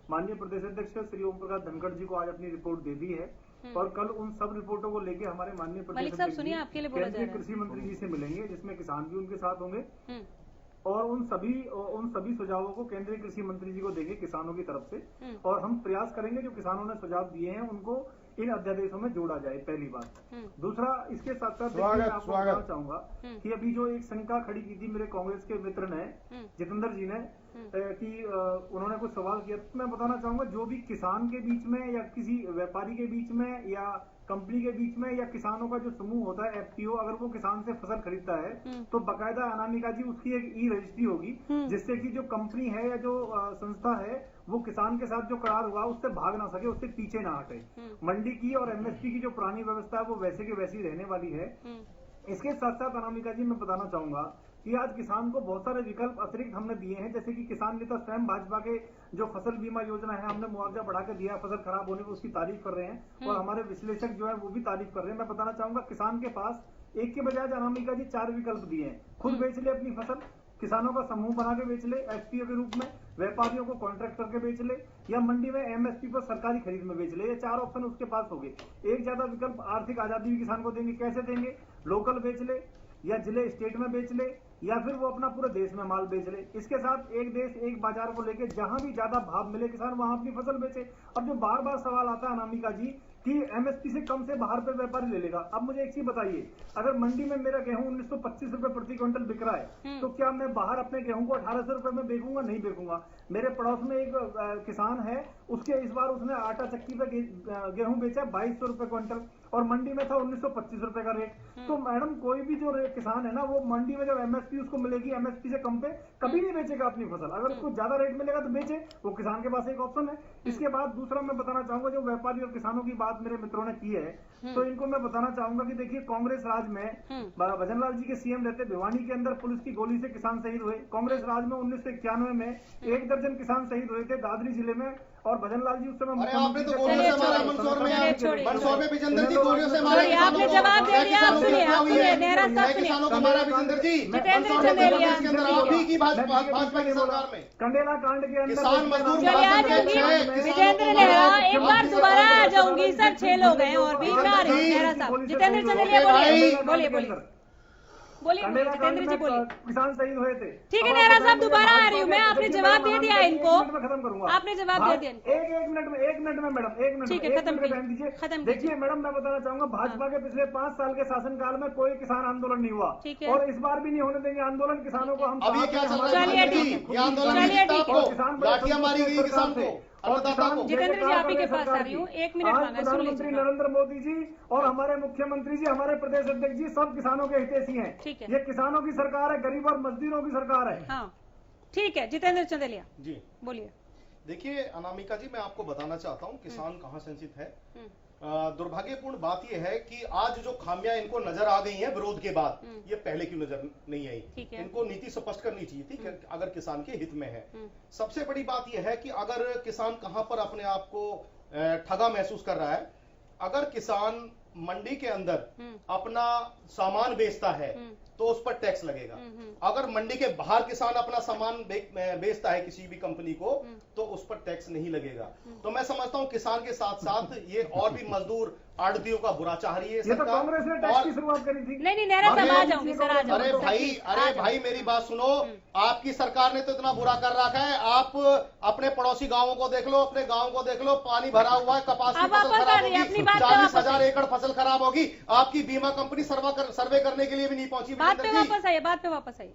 माननीय प्रदेश अध्यक्ष श्री ओम प्रकाश धनखड़ जी को आज अपनी रिपोर्ट दे दी है। और कल उन सब रिपोर्टों को लेके हमारे माननीय प्रदेश अध्यक्ष केंद्रीय कृषि मंत्री जी से मिलेंगे, जिसमें किसान भी उनके साथ होंगे। और उन सभी सुझावों को केंद्रीय कृषि मंत्री जी को देंगे किसानों की तरफ से। और हम प्रयास करेंगे जो किसानों ने सुझाव दिए हैं उनको इन अध्यादेशों में जोड़ा जाए, पहली बात। दूसरा, इसके साथ साथ आपको बताना चाहूंगा कि अभी जो एक शंका खड़ी की थी मेरे कांग्रेस के मित्र ने, जितेंद्र जी ने, कि उन्होंने कुछ सवाल किया, तो मैं बताना चाहूंगा, जो भी किसान के बीच में या किसी व्यापारी के बीच में या कंपनी के बीच में या किसानों का जो समूह होता है एफपीओ, अगर वो किसान से फसल खरीदता है तो बाकायदा अनामिका जी उसकी एक ई रजिस्ट्री होगी, जिससे कि जो कंपनी है या जो संस्था है वो किसान के साथ जो करार हुआ उससे भाग ना सके, उससे पीछे ना हटे। मंडी की और एमएसपी की जो पुरानी व्यवस्था है वो वैसे की वैसी रहने वाली है। इसके साथ साथ अनामिका जी मैं बताना चाहूंगा कि आज किसान को बहुत सारे विकल्प अतिरिक्त हमने दिए हैं, जैसे कि किसान नेता स्वयं भाजपा के जो फसल बीमा योजना है, हमने मुआवजा बढ़ा के दिया, फसल खराब होने पर उसकी तारीफ कर रहे हैं और हमारे विश्लेषक जो है वो भी तारीफ कर रहे हैं। मैं बताना चाहूंगा, किसान के पास एक के बजाय अनामिका जी 4 विकल्प दिए हैं। खुद बेच ले अपनी फसल, किसानों का समूह बना के बेच ले एफपीओ के रूप में, व्यापारियों को कॉन्ट्रैक्ट करके बेच ले, या मंडी में एमएसपी पर सरकारी खरीद में बेच ले। ये 4 ऑप्शन उसके पास हो गए। एक ज्यादा विकल्प आर्थिक आजादी भी किसान को देंगे। कैसे देंगे? लोकल बेच ले, या जिले स्टेट में बेच ले, या फिर वो अपना पूरे देश में माल बेच ले। इसके साथ एक देश एक बाजार को लेके जहां भी ज्यादा भाव मिले किसान वहां अपनी फसल बेचे। अब जो बार बार सवाल आता है अनामिका जी कि एमएसपी से कम से बाहर पे व्यापारी ले लेगा, अब मुझे एक चीज बताइए, अगर मंडी में मेरा गेहूं 1925 रुपए प्रति क्विंटल बिक रहा है, तो क्या मैं बाहर अपने गेहूं को 1800 रुपए में बेचूंगा? नहीं बेचूंगा। मेरे पड़ोस में एक किसान है, उसके इस बार उसने आटा चक्की पे गेहूं बेचा 2200 रुपए क्विंटल और मंडी में था 1925 रुपए का रेट। तो मैडम, कोई भी जो किसान है ना, वो मंडी में जब एमएसपी उसको मिलेगी एमएसपी से कम पे कभी नहीं बेचेगा अपनी फसल। अगर उसको ज्यादा रेट मिलेगा तो बेचे, वो किसान के पास एक ऑप्शन है। इसके बाद दूसरा मैं बताना चाहूंगा, जो व्यापारी और किसानों की बात मेरे मित्रों ने की है, तो इनको मैं बताना चाहूंगा कि देखिए, कांग्रेस राज में भजनलाल जी के सीएम रहते, भिवानी के अंदर पुलिस की गोली से किसान शहीद हुए। कांग्रेस राज में 1991 में 1 दर्जन किसान शहीद हुए थे दादरी जिले में, और भजनलाल जी उस समय आपने तो गोलियों से मारा मंदसौर में विजेंद्र जी गोलियों से मारे। आपने जवाब दे दिया। आप सुनिए नेहरा साहब, किसानों को मारा विजेंद्र जी जितेंद्र चंदेलिया के अंदर आप की भाजपा की सरकार में कंडेला कांड के अंदर किसान मजदूर विजेंद्र नेहरा, एक बार दोबारा आ जाऊंगी सर, 6 लोग हैं और भी आ रही हूँ। नेहरा साहब, जितेंद्र चंदेलिया बोलिए जितेंद्र जी बोलिए। किसान शहीद हुए थे। ठीक है नेहरा साहब, दोबारा आ रही हूँ मैं। आपने जवाब दे दिया इनको, खत्म करूंगा। आपने जवाब दे दिया। एक मिनट में मैडम, एक मिनट ठीक है, खत्म दीजिए। देखिए मैडम, मैं बताना चाहूंगा, भाजपा के पिछले 5 साल के शासनकाल में कोई किसान आंदोलन नहीं हुआ, और इस बार भी नहीं होने देंगे आंदोलन। किसानों को हम लाठियां मारी गई किसान को। जितेंद्र जी, आप ही के पास आ रही हूँ, 1 मिनट मांगा। प्रधानमंत्री नरेंद्र मोदी जी और हमारे मुख्यमंत्री जी, हमारे प्रदेश अध्यक्ष जी, सब किसानों के हितैषी हैं। ठीक है, ये किसानों की सरकार है, गरीब और मजदूरों की सरकार है। हाँ ठीक है, जितेंद्र चंदेलिया जी बोलिए। देखिए अनामिका जी, मैं आपको बताना चाहता हूँ किसान कहाँ संचित है। दुर्भाग्यपूर्ण बात यह है कि आज जो खामियां इनको नजर आ गई हैं विरोध के बाद, ये पहले क्यों नजर नहीं आई? इनको नीति स्पष्ट करनी चाहिए थी कि अगर किसान के हित में है। सबसे बड़ी बात यह है कि अगर किसान कहां पर अपने आप को ठगा महसूस कर रहा है, अगर किसान मंडी के अंदर अपना सामान बेचता है तो उस पर टैक्स लगेगा। अगर मंडी के बाहर किसान अपना सामान बेचता है किसी भी कंपनी को तो उस पर टैक्स नहीं लगेगा। तो मैं समझता हूं किसान के साथ साथ ये और भी मजदूर आड़तियों का बुरा चाह रही है ये तो कांग्रेस ने टैक्स की शुरुआत करी थी। नहीं नेहरा साहब आ जाऊंगी सर, आ जाऊंगी। अरे भाई मेरी बात सुनो, आपकी सरकार ने तो इतना बुरा कर रखा है। आप अपने पड़ोसी गांवों को देख लो, अपने गांव को देख लो, पानी भरा हुआ है, कपास की फसल खराब होगी, 40,000 एकड़ फसल खराब होगी, आपकी बीमा कंपनी सर्वे करने के लिए भी नहीं पहुंची। बात पे वापस आइए।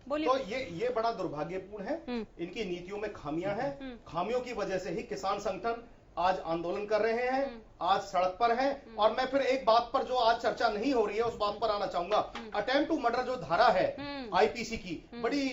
बोलिए। तो ये बड़ा दुर्भाग्यपूर्ण है, इनकी नीतियों में खामियां हैं। खामियों की वजह से ही किसान संगठन आज आंदोलन कर रहे हैं, आज सड़क पर हैं। और मैं फिर एक बात पर जो आज चर्चा नहीं हो रही है उस बात पर आना चाहूंगा। अटेम्प्ट टू मर्डर जो धारा है आईपीसी की, बड़ी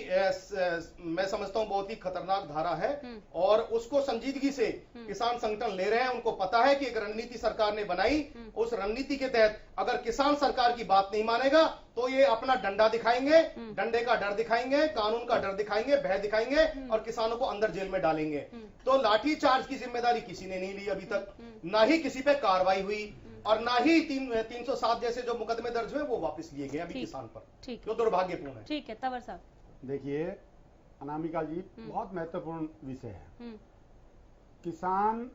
मैं समझता हूं बहुत ही खतरनाक धारा है और उसको संजीदगी से किसान संगठन ले रहे हैं। उनको पता है कि एक रणनीति सरकार ने बनाई, उस रणनीति के तहत अगर किसान सरकार की बात नहीं मानेगा तो ये अपना डंडा दिखाएंगे, डंडे का डर दिखाएंगे, कानून का डर दिखाएंगे, भय दिखाएंगे और किसानों को अंदर जेल में डालेंगे। तो लाठी चार्ज की जिम्मेदारी किसी ने नहीं ली अभी तक, ना ही किसी पे कार्रवाई हुई और ना ही 307 जैसे जो मुकदमे दर्ज हुए वो वापस लिए गए अभी किसान पर। ठीक, जो दुर्भाग्यपूर्ण है। ठीक है तंवर साहब। देखिए अनामिका जी, बहुत महत्वपूर्ण विषय है। किसान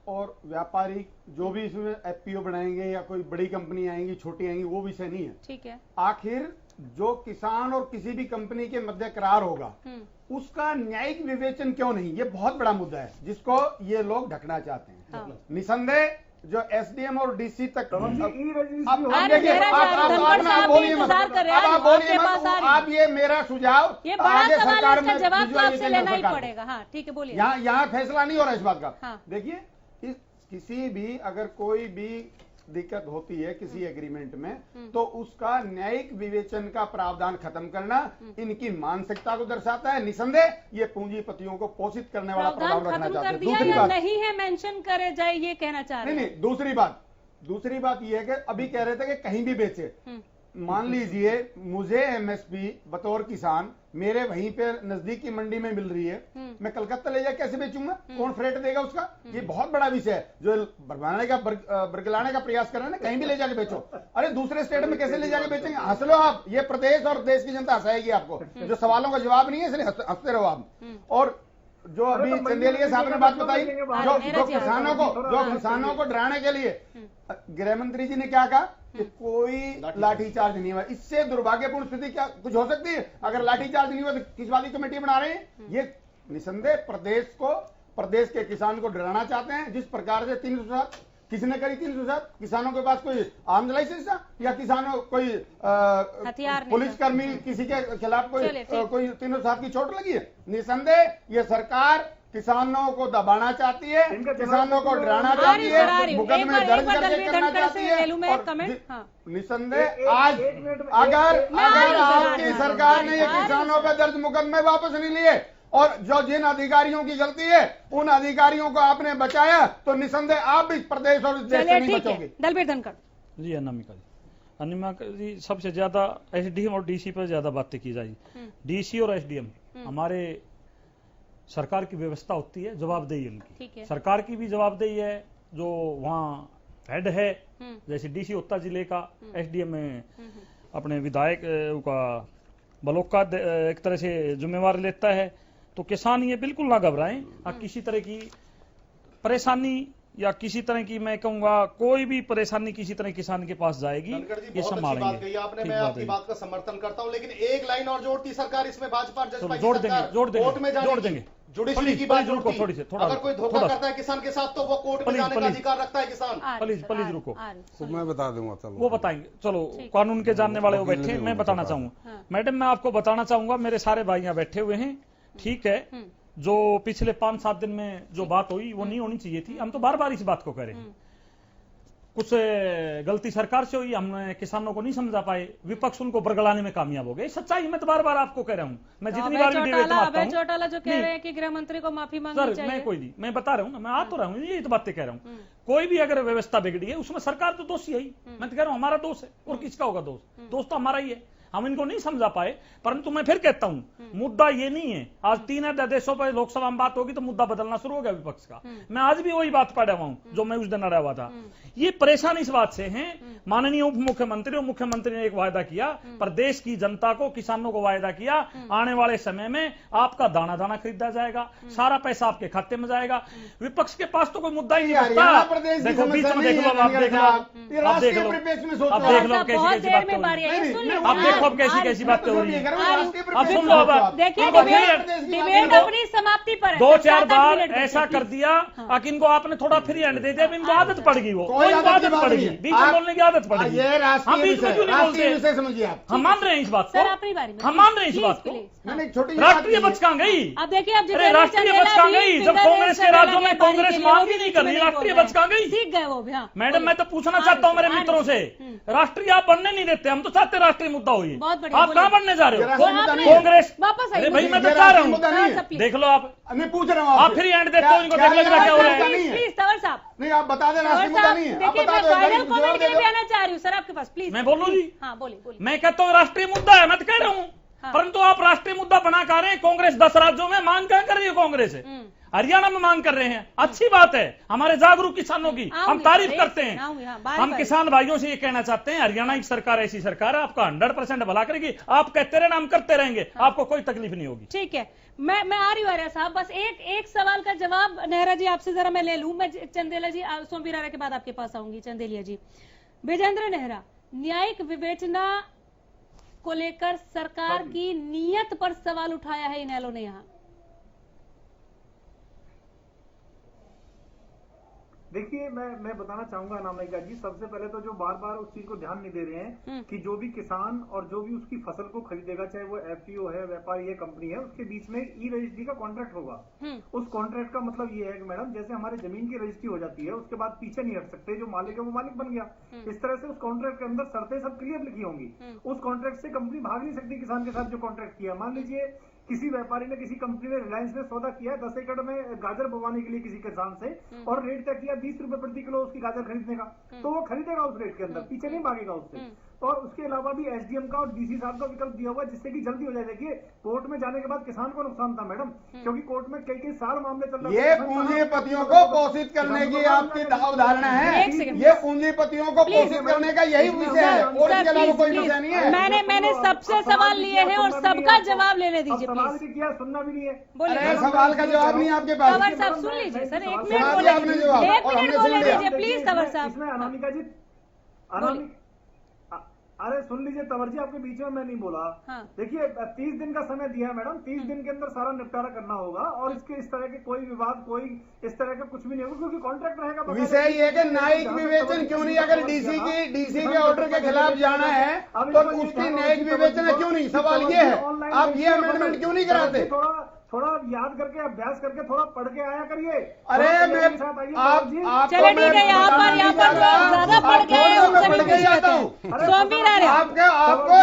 और व्यापारी जो भी इसमें एफपीओ बनाएंगे या कोई बड़ी कंपनी आएंगी, छोटी आएंगी, वो विषय नहीं है। ठीक है। आखिर जो किसान और किसी भी कंपनी के मध्य करार होगा उसका न्यायिक विवेचन क्यों नहीं, ये बहुत बड़ा मुद्दा है जिसको ये लोग ढकना चाहते हैं। निसंदेह जो एसडीएम और डीसी तक आप ये मेरा सुझाव आगे सरकार में जवाब तो आपसे लेना ही पड़ेगा। हाँ ठीक है, बोलिए। यहाँ फैसला नहीं हो रहा इस बात का। देखिए किसी भी अगर कोई भी दिक्कत होती है किसी एग्रीमेंट में तो उसका न्यायिक विवेचन का प्रावधान खत्म करना इनकी मानसिकता को दरसाता है। निसंदेह ये पूंजीपतियों को पोषित करने वाला प्रावधान रखना चाहते हैं। दूसरी बात नहीं है मेंशन करे जाए ये कहना चाह रहे हैं। नहीं, दूसरी बात ये है कि अभी कह रहे थे कि कहीं भी बेचे। मान लीजिए मुझे एमएसपी बतौर किसान मेरे वहीं पे नजदीक की मंडी में मिल रही है, मैं कलकत्ता ले जाकर कैसे बेचूंगा? कौन फ्रेट देगा उसका? ये बहुत बड़ा विषय है जो बरगलाने का प्रयास कर रहे हैं ना, कहीं भी ले जाके बेचो। अरे दूसरे स्टेट में कैसे ले जाके बेचेंगे? हंस लो आप, ये प्रदेश और देश की जनता हंसाएगी आपको। जो सवालों का जवाब नहीं है इसलिए हंसते रहो आप। और जो अभी चंदेलिया साहब ने बात बताई, जो किसानों को डराने के लिए गृह मंत्री जी ने क्या कहा कि कोई लाठीचार्ज नहीं हुआ। इससे दुर्भाग्यपूर्ण स्थिति क्या कुछ हो सकती है? अगर लाठीचार्ज नहीं हुआ तो किस वाली कमेटी बना रहे हैं? ये निसंदेह प्रदेश के किसान को डराना चाहते हैं। जिस प्रकार से 307 किसने करी, 307 किसानों के पास कोई आर्म्स लाइसेंस था या किसानों कोई पुलिसकर्मी किसी के खिलाफ कोई 307 की चोट लगी है? निसंदेह ये सरकार किसानों को दबाना चाहती है, किसानों को डराना चाहती है, मुकदमे दर्ज करना चाहती है। निसंदेह आज अगर आपकी सरकार ने ये किसानों पर दर्ज मुकदमे वापस नहीं लिए और जो जिन अधिकारियों की गलती है उन अधिकारियों को आपने बचाया तो निसंदेह आप भी प्रदेश और देश से नहीं बचोगे। दलबीर धनखड़ जी। अनामिका जी सबसे ज्यादा एसडीएम और डीसी पर ज्यादा बातें की जाएगी। डीसी और एसडीएम हमारे सरकार की व्यवस्था होती है, जवाबदेही उनकी। सरकार की भी जवाबदेही है, जो वहाँ हेड है जैसे डीसी होता जिले का, एसडीएम में अपने विधायक का ब्लॉक का एक तरह से जिम्मेवारी लेता है। तो किसान ये बिल्कुल ना घबराएं। किसी तरह की परेशानी या किसी तरह की मैं कहूंगा कोई भी परेशानी किसी तरह किसान के पास जाएगी ये संभालेंगे। आपने मैं आपकी बात का समर्थन करता हूं, लेकिन एक लाइन और जोड़ती सरकार इसमें भाजपा जोड़ देंगे जुडिशरी की बात रुको थोड़ी सी। अगर कोई धोखा करता है किसान के साथ तो वो कोर्ट में जाने का अधिकार रखता है किसान। प्लीज रुको, तो मैं बता दूंगा। चलो वो बताएंगे। चलो कानून के जानने वाले वो बैठे, मैं बताना चाहूंगा। मैडम मैं आपको बताना चाहूंगा, मेरे सारे भाई यहाँ बैठे हुए हैं, ठीक है। जो पिछले 5-7 दिन में जो बात हुई वो नहीं होनी चाहिए थी। हम तो बार बार इस बात को कह रहे हैं। कुछ गलती सरकार से हुई, हमने किसानों को नहीं समझा पाए, विपक्ष उनको बरगलाने में कामयाब हो गए। सच्चाई मैं तो बार बार आपको कह रहा हूं, मैं जितनी बार भी डिबेट में आता हूं। चौटाला जो कह रहे हैं कि गृह मंत्री को माफी मांगनी चाहिए। मैं कोई नहीं, मैं बता रहा हूं ना, मैं आ तो रहा हूं, ये तो बातें कह रहा हूं। कोई भी अगर व्यवस्था बिगड़ी है उसमें सरकार तो दोषी है ही। मैं तो कह रहा हूं हमारा दोष है, और किसका होगा दोष? दोष तो हमारा ही है, हम इनको नहीं समझा पाए। परंतु मैं फिर कहता हूं, मुद्दा ये नहीं है आज 3 अध्यादेशों पर लोकसभा में बात होगी तो मुद्दा बदलना शुरू हो गया विपक्ष का। मैं आज भी वही बात पढ़ा हुआ हूं जो मैं उस दिन अड़ा हुआ था। ये परेशान इस बात से हैं, माननीय उप मुख्यमंत्री और मुख्यमंत्री ने एक वायदा किया, प्रदेश की जनता को, किसानों को वायदा किया, आने वाले समय में आपका दाना दाना खरीदा जाएगा, सारा पैसा आपके खाते में जाएगा। विपक्ष के पास तो कोई मुद्दा ही नहीं होता। देखो बीच में देख लो, आप देख लो, आप देख लो, आप देख लो कैसी कैसी बात हो रही है, आप देखो अब कैसी कैसी बातें हो रही है। अब सुन लो, अब देखिए डिबेट अपनी समाप्ति पर है। 2-4 बार ऐसा कर दिया कि इनको आपने थोड़ा फ्री हैंड दे दिया, इनको आदत पड़ गई, वो आदत पड़ गई, बीच में बोलने की आदत पड़ गई। हम बीच में क्यों नहीं बोलते? समझिए आप, हम मान रहे हैं इस बात को, अपनी बारी में हम मान रहे हैं इस बात को। राष्ट्रीय बच कहाँ गई? अब देखिए, अब अरे राष्ट्रीय बच कहाँ गई? जब कांग्रेस के राज्यों में कांग्रेस मांग ही नहीं कर रही, राष्ट्रीय बच कहाँ गई? सीख गए वो भी। मैडम मैं तो पूछना चाहता हूँ मेरे मित्रों से, राष्ट्रीय आप बनने नहीं देते, हम तो चाहते राष्ट्रीय मुद्दा हुई। आप कहाँ बनने जा रहे हो? कांग्रेस वापस। अरे भाई मैं तो चाह रहा हूँ, देख लो आप, मैं पूछ रहा हूँ आप फ्री हैंड देते हो इनको, देख लो क्या हो रहा है। प्लीज तंवर साहब, नहीं आप बता देना, नहीं है। देखिए मैं फाइनल कमेंट के लिए भी आना चाह रही हूँ सर आपके पास, प्लीज। मैं बोलूँ जी? हाँ बोलिए। मैं कहता हूँ राष्ट्रीय मुद्दा है, मैं तो कह रहा हूँ, परंतु आप राष्ट्रीय मुद्दा बना कर रहे हैं। कांग्रेस 10 राज्यों में मांग क्या कर रही है? कांग्रेस हरियाणा में मांग कर रहे हैं, अच्छी बात है, हमारे जागरूक किसानों की हम तारीफ करते हैं। हम किसान भाइयों से ये कहना चाहते हैं, हरियाणा की सरकार ऐसी सरकार है, आपका 100% भला करेगी। आप कहते रहे, हम करते रहेंगे, आपको कोई तकलीफ नहीं होगी। ठीक है, मैं आ रही हूँ आर्या साहब, बस एक सवाल का जवाब नेहरा जी आपसे जरा मैं ले लूं। मैं चंदेला जी, सोमवीर आर्या के बाद आपके पास आऊंगी। चंदेलिया जी, विजेंद्र नेहरा, न्यायिक विवेचना को लेकर सरकार की नीयत पर सवाल उठाया है इनेलो ने यहाँ। देखिए मैं बताना चाहूंगा अनामिका जी, सबसे पहले तो जो बार बार उस चीज को ध्यान नहीं दे रहे हैं कि जो भी किसान और जो भी उसकी फसल को खरीदेगा, चाहे वो एफपीओ है, व्यापारी है, कंपनी है, उसके बीच में ई रजिस्ट्री का कॉन्ट्रैक्ट होगा। उस कॉन्ट्रैक्ट का मतलब ये है कि मैडम, जैसे हमारे जमीन की रजिस्ट्री हो जाती है, उसके बाद पीछे नहीं हट सकते, जो मालिक है वो मालिक बन गया। इस तरह से उस कॉन्ट्रैक्ट के अंदर शर्तें सब क्लियर लिखी होंगी। उस कॉन्ट्रैक्ट से कंपनी भाग नहीं सकती किसान के साथ जो कॉन्ट्रैक्ट किया। मान लीजिए किसी व्यापारी ने, किसी कंपनी ने, रिलायंस ने सौदा किया 10 एकड़ में गाजर बोवाने के लिए किसी किसान से, और रेट तय किया 20 रुपए प्रति किलो उसकी गाजर खरीदने का, तो वो खरीदेगा उस रेट के अंदर, पीछे नहीं भागेगा उससे। और उसके अलावा भी एसडीएम का और डीसी साहब का विकल्प दिया हुआ, जिससे कि जल्दी हो जाए। देखिए कोर्ट में जाने के बाद किसान को नुकसान था मैडम, क्योंकि कोर्ट में कई साल मामले चल रहे। ये पूंजीपतियों को पोषित करने की आपकी अवधारणा है, ये पूंजीपतियों को पोषित करने का यही विषय है, और इसके अलावा कोई विषय नहीं है। मैंने सबसे सवाल लिए हैं और सबका जवाब लेने दीजिए। सवाल भी किया, सुनना भी नहीं है। बोलिए, सवाल का जवाब नहीं आपके पास। तंवर साहब सुन लीजिए सर, 1 मिनट बोलने दीजिए प्लीज तंवर साहब। इसमें अनामिका जी, अरे सुन लीजिए तंवर जी, आपके बीच में मैं नहीं बोला। देखिए 30 दिन का समय दिया है मैडम, 30 दिन के अंदर सारा निपटारा करना होगा, और इसके इस तरह के कोई विवाद, कोई इस तरह का कुछ भी नहीं होगा, क्योंकि कॉन्ट्रैक्ट रहेगा। विषय ये कि न्यायिक विवेचन क्यों नहीं? अगर डीसी के ऑर्डर के खिलाफ जाना है तो उसकी न्यायिक विवेचना क्यों नहीं? सवाल ये है, आप ये अमेंडमेंट क्यों नहीं कराते? थोड़ा याद करके, अभ्यास करके, थोड़ा पढ़ के आया करिए। अरे मैं चले ठीक है, यहाँ पर ज्यादा पढ़ के आए सोमवीर आर्य, आपको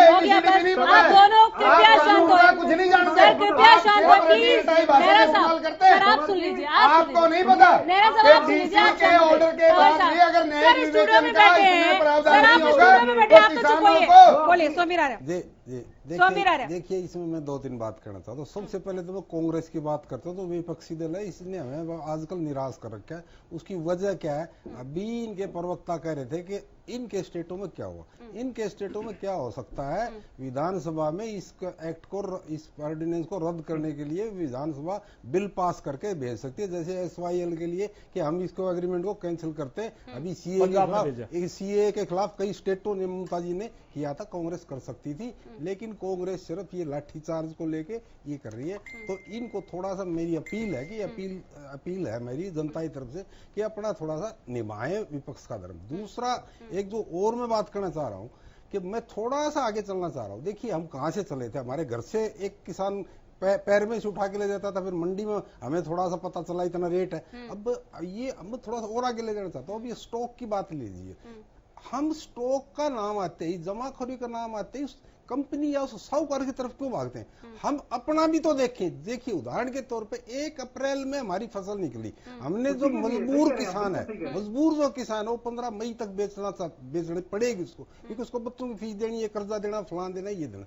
आप दोनों कृपया शांत हो, कुछ नहीं जानते सर, कृपया शांत हो प्लीज। नेहरा साहब, सर आप सुन लीजिए, आपको नहीं पता नेहरा साहब आप सुन लीजिए, ऑर्डर के बाद भी अगर सर स्टूडियो में बैठे हैं, सर आप स्टूडियो में बैठे, आप तो चुप होइए। बोलिए सोमवीर आर्य। देखिए इसमें मैं 2-3 बात करना चाहता हूँ। सबसे पहले तो मैं कांग्रेस की बात करता हूँ, तो विपक्षी दल है, इसने हमें आजकल निराश कर रखा है। उसकी वजह क्या है? अभी इनके प्रवक्ता कह रहे थे कि इनके स्टेटों में क्या हुआ, इनके स्टेटों में क्या हो सकता है। विधानसभा में इस एक्ट को, इस ऑर्डिनेंस को रद्द करने के लिए विधानसभा बिल पास करके भेज सकती है, जैसे SYL के लिए कि हम इसको एग्रीमेंट को कैंसिल करते हैं। अभी सीए के खिलाफ कई स्टेटों ने, ममता जी ने किया था, कांग्रेस कर सकती थी, लेकिन कांग्रेस सिर्फ ये लाठीचार्ज को लेके ये कर रही है। तो इनको थोड़ा सा मेरी अपील है कि अपील है मेरी जनता की तरफ से कि अपना थोड़ा सा निभाएं विपक्ष का धर्म। दूसरा एक जो और मैं बात करना चाह रहा हूं कि मैं थोड़ा सा आगे चलना चाह रहा हूं। देखिए हम कहां से चले थे, हमारे घर से एक किसान पैर में से उठा के ले जाता था, फिर मंडी में हमें थोड़ा सा पता चला इतना रेट है। अब थोड़ा सा और आगे ले जाना चाहता हूँ। अब ये स्टॉक की बात लीजिए, हम स्टॉक का नाम आते ही, जमाखोरी का नाम आते ही कंपनी या उस साहूकार की तरफ क्यों भागते हैं? हम अपना भी तो देखें। देखिए उदाहरण के तौर पे 1 अप्रैल में हमारी फसल निकली, हमने जो मजबूर किसान है, मजबूर जो किसान है, वो 15 मई तक बेचने पड़ेगी उसको, क्योंकि उसको बच्चों की फीस देनी है, कर्जा देना, फलान देना, ये देना।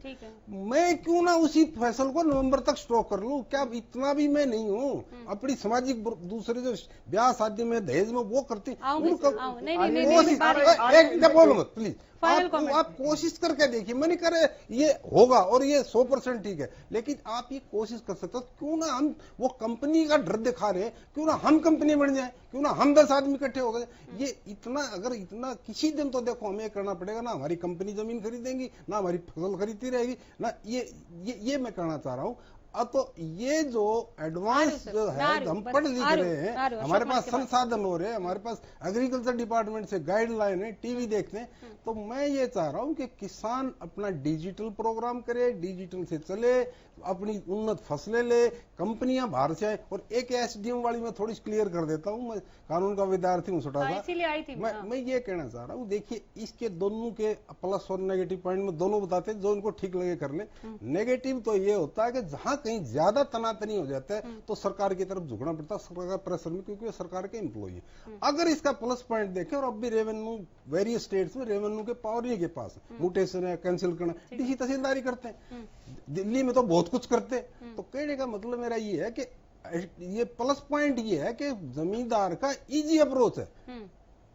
मैं क्यों ना उसी फसल को नवंबर तक स्टॉक कर लूं? क्या इतना भी मैं नहीं हूँ? अपनी सामाजिक दूसरे जो ब्याह शादी में दहेज में वो करती, प्लीज आप कोशिश करके देखिए। मैंने कह रहे ये होगा और ये 100% ठीक है, लेकिन आप ये कोशिश कर सकते हो। क्यों ना हम वो कंपनी का डर दिखा रहे हैं, क्यों ना हम कंपनी बन जाए, क्यों ना हम 10 आदमी इकट्ठे हो गए। ये इतना किसी दिन तो देखो हमें करना पड़ेगा ना, हमारी कंपनी जमीन खरीदेंगी, ना हमारी फसल खरीदती रहेगी ना। ये मैं कहना चाह रहा हूँ। अब तो ये जो एडवांस जो है, हम पढ़ लिख रहे हैं, हमारे पास संसाधन हो रहे हैं, हमारे पास एग्रीकल्चर डिपार्टमेंट से गाइडलाइन है, टीवी देखते हैं, तो मैं ये चाह रहा हूं कि किसान अपना डिजिटल प्रोग्राम करे, डिजिटल से चले, अपनी उन्नत फसलें ले, कंपनियां बाहर से आए। और एक एसडीएम वाली मैं थोड़ी क्लियर कर देता हूं, मैं कानून का विद्यार्थी हूं छोटा सा, इसीलिए आई थी। मैं ये कहना चाह रहा हूं, देखिए इसके दोनों के प्लस और नेगेटिव पॉइंट में दोनों बताते हैं, जो इनको ठीक लगे कर ले। नेगेटिव तो ये होता है कि जहां कहीं ज्यादा तनातनी हो जाता है तो सरकार की तरफ झुकना पड़ता है, सरकार प्रेशर में, क्योंकि सरकार के एम्प्लॉई है। अगर इसका प्लस पॉइंट देखें, और अब भी रेवेन्यू वेरियस स्टेट्स में रेवेन्यू के पावर ही के पास है, म्यूटेशन है, कैंसिल करना, डीसी तहसीलदारी करते हैं, दिल्ली में तो बहुत कुछ करते हैं। तो कहने का मतलब मेरा ये है कि ये प्लस पॉइंट ये है कि जमींदार का इजी अप्रोच है।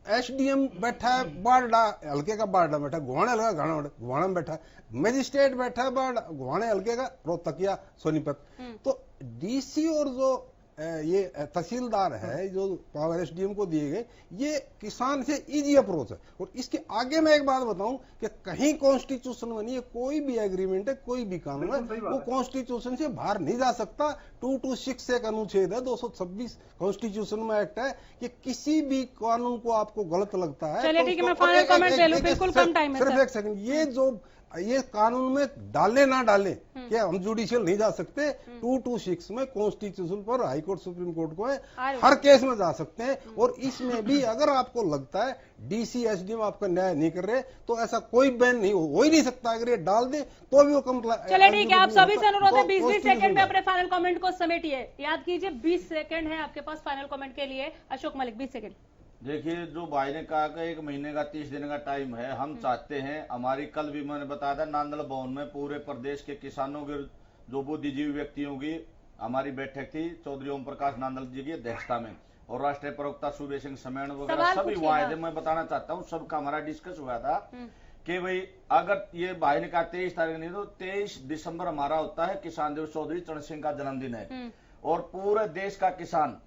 एसडीएम बैठा है बारडा हल्के का, बारडा बैठा गुवाने हल्का गुवाना में बैठा है, मजिस्ट्रेट बैठा है बारडा गुवाने हल्के का, रोहतक या सोनीपत। तो डीसी और जो ये तहसीलदार है, जो पावर एसडीएम को दिए गए, ये किसान से इजी अप्रोच है। और इसके आगे मैं एक बात बताऊं कि कहीं कॉन्स्टिट्यूशन में नहीं है, कोई भी एग्रीमेंट है, कोई भी कानून है, वो कॉन्स्टिट्यूशन से बाहर नहीं जा सकता। 226 एक अनुच्छेद है, 226 कॉन्स्टिट्यूशन में एक्ट है कि किसी भी कानून को आपको गलत लगता है। चलिए ठीक है, मैं फाइनल कमेंट ले लूं, बिल्कुल कम टाइम है। सिर्फ एक सेकंड, ये कानून में डाले ना डाले क्या हम जुडिशियल नहीं जा सकते? 226 में कॉन्स्टिट्यूशन पर हाई कोर्ट सुप्रीम कोर्ट को है, हर केस में जा सकते हैं। और इसमें भी अगर आपको लगता है डीसी एसडीएम आपका न्याय नहीं कर रहे, तो ऐसा कोई बैन नहीं हो ही नहीं सकता। अगर ये डाल दे तो भी वो कंप्लाई। चलिए ठीक है, आप सभी से अनुरोध है 20-20 सेकंड में अपने फाइनल कमेंट को समेटिए। याद कीजिए 20 सेकंड है आपके पास फाइनल कमेंट के लिए। अशोक मलिक 20 सेकंड। देखिए, जो भाई ने कहा कि 1 महीने का 30 दिन का टाइम है, हम चाहते हैं, हमारी कल भी मैंने बताया था नांदल भवन में पूरे प्रदेश के किसानों के जो बुद्धिजीवी व्यक्तियों की हमारी बैठक थी, चौधरी ओम प्रकाश नांदल जी की अध्यक्षता में, और राष्ट्रीय प्रवक्ता सूबे सिंह समेण वगैरह सभी हुआ है। मैं बताना चाहता हूँ, सबका हमारा डिस्कस हुआ था कि भाई अगर ये भाई ने कहा 23 तारीख नहीं, तो 23 दिसंबर हमारा होता है किसान दिवस, चौधरी चरण सिंह का जन्मदिन है। और पूरे देश का किसान,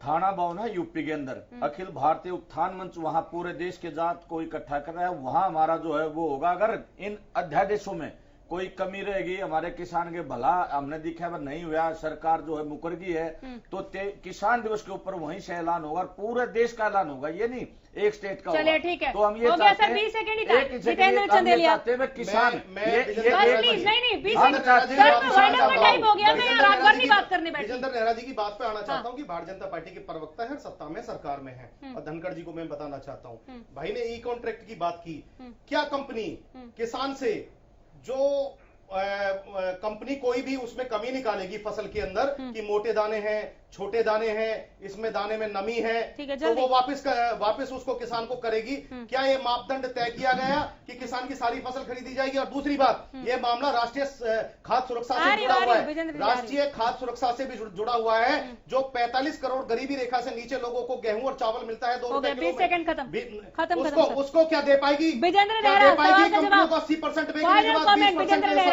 थाना भवन है यूपी के अंदर, अखिल भारतीय उत्थान मंच, वहां पूरे देश के जात को इकट्ठा कर रहा है। वहां हमारा जो है वो होगा। अगर इन अध्यादेशों में कोई कमी रहेगी हमारे किसान के भला हमने देखा है नहीं हुआ, सरकार जो है मुकर गई है, तो किसान दिवस के ऊपर वहीं से ऐलान होगा और पूरे देश का ऐलान होगा, ये नहीं एक स्टेट का। चलिए ठीक है, तो हम ये चाहते हैं, 20 सेकंड ही था। जितेंद्र चंदेलिया किसान नहीं 20 सेकंड टाइम हो गया, मैं रात भर नहीं बात करने बैठी। विजेंद्र नेहरा जी की बात पे आना चाहता हूँ कि भारतीय जनता पार्टी के प्रवक्ता है, सत्ता में सरकार में है, और धनखड़ जी को मैं बताना चाहता हूँ, भाई ने ई कॉन्ट्रैक्ट की बात की, क्या कंपनी किसान से जो कंपनी कोई भी उसमें कमी निकालेगी फसल के अंदर कि मोटे दाने हैं, छोटे दाने हैं, इसमें दाने में नमी है, तो वो वापस उसको किसान को करेगी? क्या ये मापदंड तय किया गया कि किसान की सारी फसल खरीदी जाएगी? और दूसरी बात, ये मामला राष्ट्रीय खाद्य सुरक्षा से जुड़ा हुआ है, राष्ट्रीय खाद्य सुरक्षा से भी जुड़ा हुआ है, जो 45 करोड़ गरीबी रेखा से नीचे लोगों को गेहूं और चावल मिलता है 2 रुपए किलो, उसको क्या दे पाएगी? कंपनियों को 80%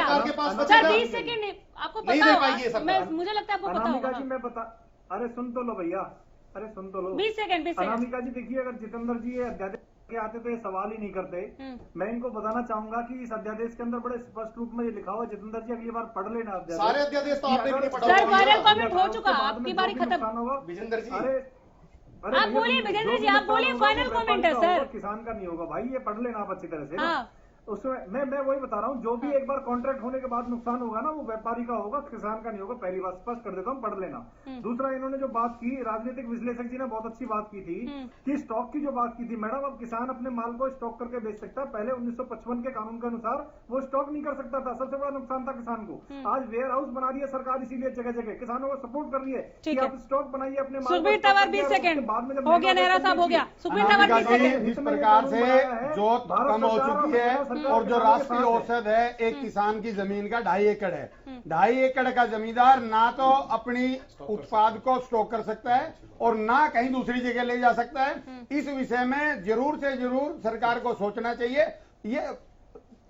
सरकार के पास बचेगा, 20 सेकंड आपको नहीं दे पाएगी सरकार। मुझे लगता है आपको पता होगा। जी मैं बता, अरे सुन तो लो भैया, अरे सुन तो लो। 20 सेकंड। अनामिका जी देखिए, अगर जितेंद्र जी ये अध्यादेश के आते तो ये सवाल ही नहीं करते। मैं इनको बताना चाहूंगा कि इस अध्यादेश के अंदर बड़े स्पष्ट रूप में ये लिखा हुआ है, जितेंद्र जी अब ये बार पढ़ लेना अध्यादेश। सारे अध्यादेश तो आपने भी पढ़ा होगा, हो चुका, आपकी बारी खत्म। विजेंद्र जी अरे आप बोलिए, विजेंद्र जी आप बोलिए, फाइनल कमेंट है सर। किसान का नहीं होगा भाई, ये पढ़ लेना आप अच्छी तरह से। उसमें मैं वही बता रहा हूँ, जो भी एक बार कॉन्ट्रैक्ट होने के बाद नुकसान होगा ना, वो व्यापारी का होगा, किसान का नहीं होगा। पहली बात स्पष्ट कर देता हूँ, पढ़ लेना। दूसरा, इन्होंने जो बात की, राजनीतिक विश्लेषक जी ने बहुत अच्छी बात की थी कि स्टॉक की जो बात की थी, मैडम अब किसान अपने माल को स्टॉक करके बेच सकता है। पहले 1955 के कानून के अनुसार वो स्टॉक नहीं कर सकता था, सबसे बड़ा नुकसान था किसान को। आज वेयर हाउस बना रही है सरकार, इसीलिए जगह जगह किसानों को सपोर्ट कर रही है कि आप स्टॉक बनाइए अपने माल। सुखबीर तंवर 20 सेकंड हो गया, नेहरा साहब हो गया। सुखबीर तंवर 20 सेकंड। इस प्रकार से जोत कम हो चुकी है और जो राष्ट्रीय औसत है, एक किसान की जमीन का 2.5 एकड़ है। 2.5 एकड़ का जमींदार ना तो अपनी उत्पाद को स्टॉक कर सकता है और ना कहीं दूसरी जगह ले जा सकता है। इस विषय में जरूर से जरूर सरकार को सोचना चाहिए। ये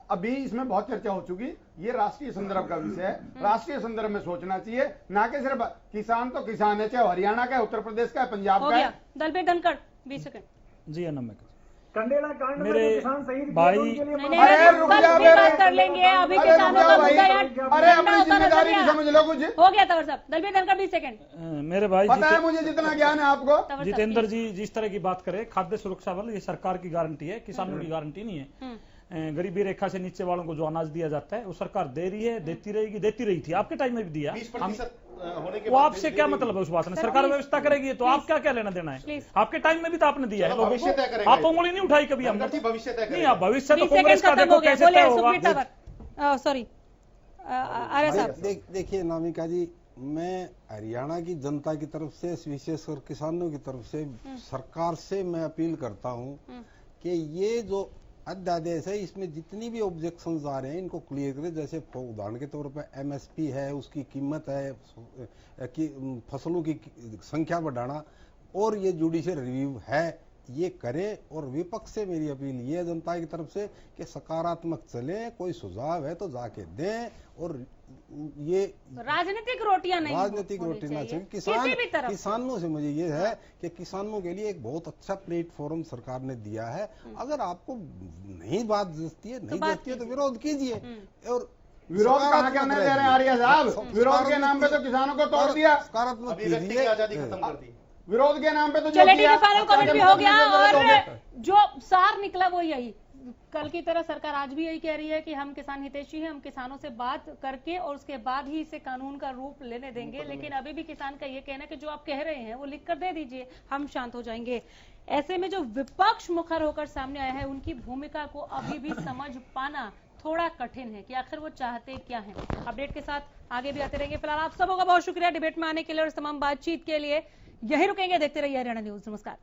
अभी इसमें बहुत चर्चा हो चुकी, ये राष्ट्रीय संदर्भ का विषय है, राष्ट्रीय संदर्भ में सोचना चाहिए, ना कि सिर्फ किसान तो किसान है, चाहे हरियाणा का है, उत्तर प्रदेश का है, पंजाब का है। दलबीर धनखड़ 20 सेकंड। जी अनम कंडेला कांड में मेरे किसान शहीद भाई बात कर लेंगे अभी किसानों का मुद्दा यार। अरे अपनी जिम्मेदारी भी समझ लो कुछ। हो गया तंवर साहब। दलबीर धनखड़ 20 सेकंड। मेरे भाई पता है मुझे जितना ज्ञान है आपको। जितेंद्र जी जिस तरह की बात करे, खाद्य सुरक्षा बल ये सरकार की गारंटी है, किसानों की गारंटी नहीं है। गरीबी रेखा से नीचे वालों को जो अनाज दिया जाता है वो सरकार दे रही है, देती रहेगी, देती रही थी, आपके टाइम में भी दिया। 20% होने के वो आपसे क्या मतलब है उस बात में? सरकार व्यवस्था करेगी तो आप क्या क्या लेना देना है? आपके टाइम में भी तो आपने दिया है लोगों को, आप उंगली नहीं उठाई कभी हमने। भविष्य तय नहीं, आप भविष्य तो कांग्रेस का देखो कैसे तय होगा। सॉरी अरे साहब देखिए नामिका जी, मैं हरियाणा की जनता की तरफ से, विशेषकर किसानों की तरफ से सरकार से मैं अपील करता हूँ कि ये जो अध्यादेश है, इसमें जितनी भी ऑब्जेक्शंस आ रहे हैं इनको क्लियर करें। जैसे उदाहरण के तौर पर एमएसपी है, उसकी कीमत है, कि फसलों की संख्या बढ़ाना, और ये जुडिशियल रिव्यू है, ये करे। और विपक्ष से मेरी अपील ये है जनता की तरफ से कि सकारात्मक चले, कोई सुझाव है तो जाके दें, और ये राजनीतिक रोटियां नहीं, राजनीतिक रोटी ना चाहिए। किसानों से मुझे ये है कि किसानों के लिए एक बहुत अच्छा प्लेटफॉर्म सरकार ने दिया है। अगर आपको नहीं बात जचती है, नहीं जचती है तो विरोध कीजिए। और विरोध कहाँ करने दे रहे हैं आर्य साहब? विरोध के नाम पे तो किसानों को तोड़ दिया, सकारात्मक अभिव्यक्ति की आजादी खत्म कर दी। विरोध के नाम पे तो चलिए ठीक है, फाइनल कमेंट भी हो गया। और जो सार निकला वो यही, कल की तरह सरकार आज भी यही कह रही है कि हम किसान हितैषी हैं, हम किसानों से बात करके और उसके बाद ही इसे कानून का रूप लेने देंगे। लेकिन अभी भी किसान का ये कहना है कि जो आप कह रहे हैं वो लिख कर दे दीजिए, हम शांत हो जाएंगे। ऐसे में जो विपक्ष मुखर होकर सामने आया है, उनकी भूमिका को अभी भी समझ पाना थोड़ा कठिन है कि आखिर वो चाहते क्या हैं। अपडेट के साथ आगे भी आते रहेंगे। फिलहाल आप सबों का बहुत शुक्रिया डिबेट में आने के लिए और तमाम बातचीत के लिए। यही रुकेंगे, देखते रहिए हरियाणा न्यूज। नमस्कार।